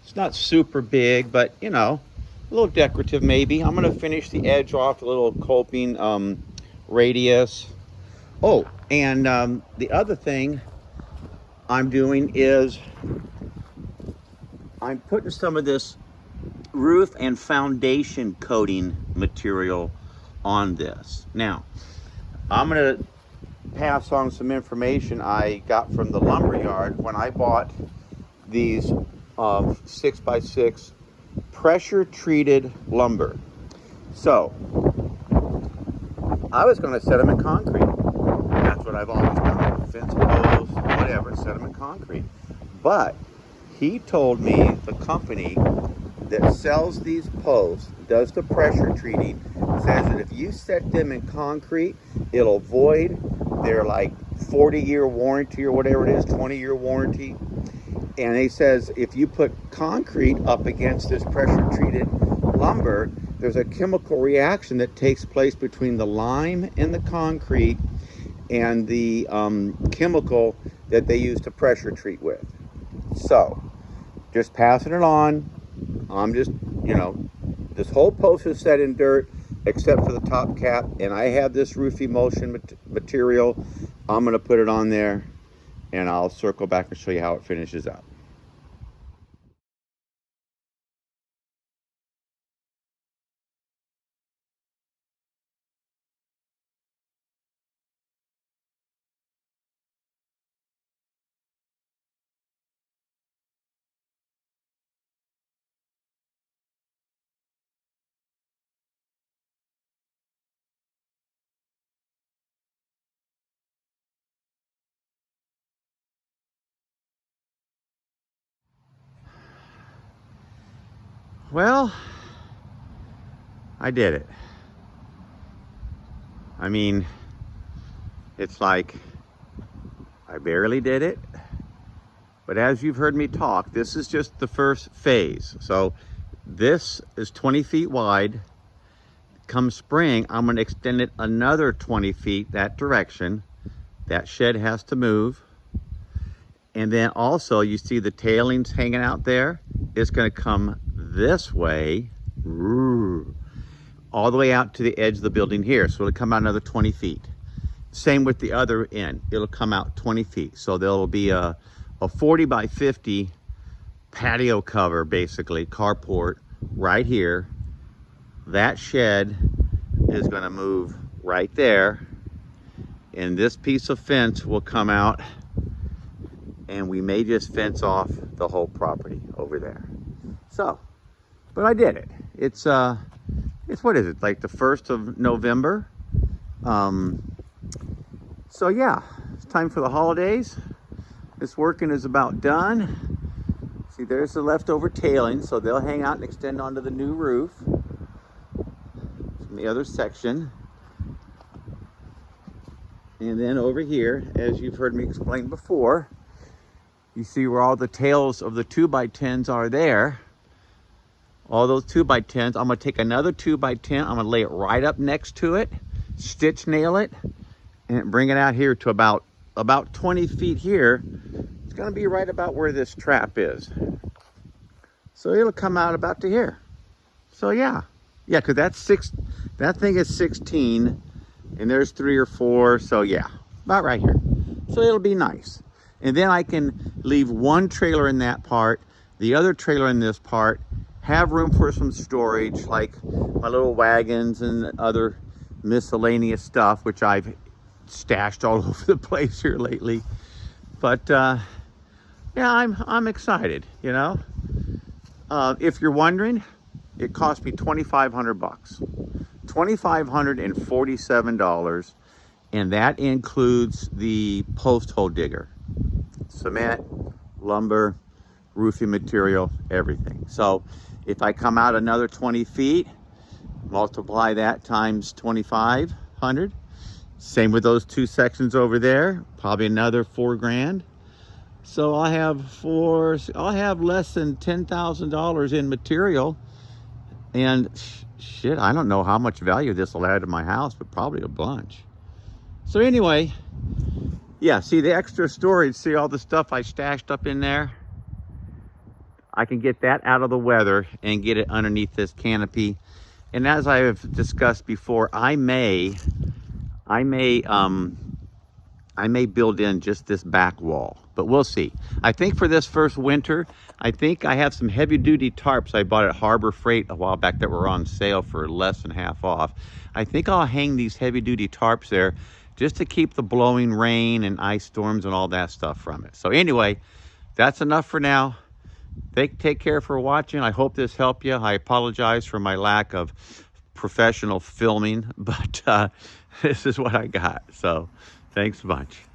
It's not super big, but you know, a little decorative maybe. I'm gonna finish the edge off a little coping radius. Oh, and the other thing I'm doing is I'm putting some of this roof and foundation coating material on this. Now, I'm gonna pass on some information I got from the lumber yard when I bought these 6x6 pressure treated lumber. So I was going to set them in concrete. That's what I've always done. Fence posts, whatever, set them in concrete. But he told me the company that sells these posts, does the pressure treating, says that if you set them in concrete, it'll void their like 40-year warranty or whatever it is, 20-year warranty. And he says if you put concrete up against this pressure treated lumber, there's a chemical reaction that takes place between the lime in the concrete and the chemical that they use to pressure treat with. So just passing it on. I'm just, this whole post is set in dirt except for the top cap, and I have this roof emulsion material. I'm going to put it on there, and I'll circle back and show you how it finishes up. Well, I did it. I mean, it's like I barely did it, but as you've heard me talk, this is just the first phase. So this is 20 feet wide. Come spring, I'm going to extend it another 20 feet that direction. That shed has to move. And then also you see the tailings hanging out there. It's going to come this way, all the way out to the edge of the building here. So it'll come out another 20 feet. Same with the other end. It'll come out 20 feet. So there'll be a 40 by 50 patio cover, basically, carport right here. That shed is going to move right there. And this piece of fence will come out, and we may just fence off the whole property over there. So, but I did it. It's what is it, like the 1st of November? So yeah, it's time for the holidays. This working is about done. See, there's the leftover tailings, so they'll hang out and extend onto the new roof from the other section. And then over here, as you've heard me explain before, you see where all the tails of the 2x10s are there. All those 2x10s, I'm gonna take another 2x10, I'm gonna lay it right up next to it, stitch nail it, and bring it out here to about 20 feet here. It's gonna be right about where this trap is. So it'll come out about to here. So yeah, because that thing is 16, and there's 3 or 4, so yeah, about right here. So it'll be nice. And then I can leave one trailer in that part, the other trailer in this part, have room for some storage, like my little wagons and other miscellaneous stuff, which I've stashed all over the place here lately. But yeah, I'm excited, If you're wondering, it cost me $2,500, $2,547, and that includes the post hole digger, cement, lumber, roofing material, everything. So if I come out another 20 feet, multiply that times 2,500. Same with those 2 sections over there, probably another $4,000. So I'll have less than $10,000 in material. And shit, I don't know how much value this will add to my house, but probably a bunch. So anyway, yeah, see the extra storage, see all the stuff I stashed up in there? I can get that out of the weather and get it underneath this canopy. And as I have discussed before, I may I may build in just this back wall, but we'll see. I think for this first winter, I think I have some heavy duty tarps I bought at Harbor Freight a while back that were on sale for less than half off. I think I'll hang these heavy duty tarps there just to keep the blowing rain and ice storms and all that stuff from it. So anyway, that's enough for now. Take care for watching. I hope this helped you. I apologize for my lack of professional filming, but this is what I got. So thanks a bunch.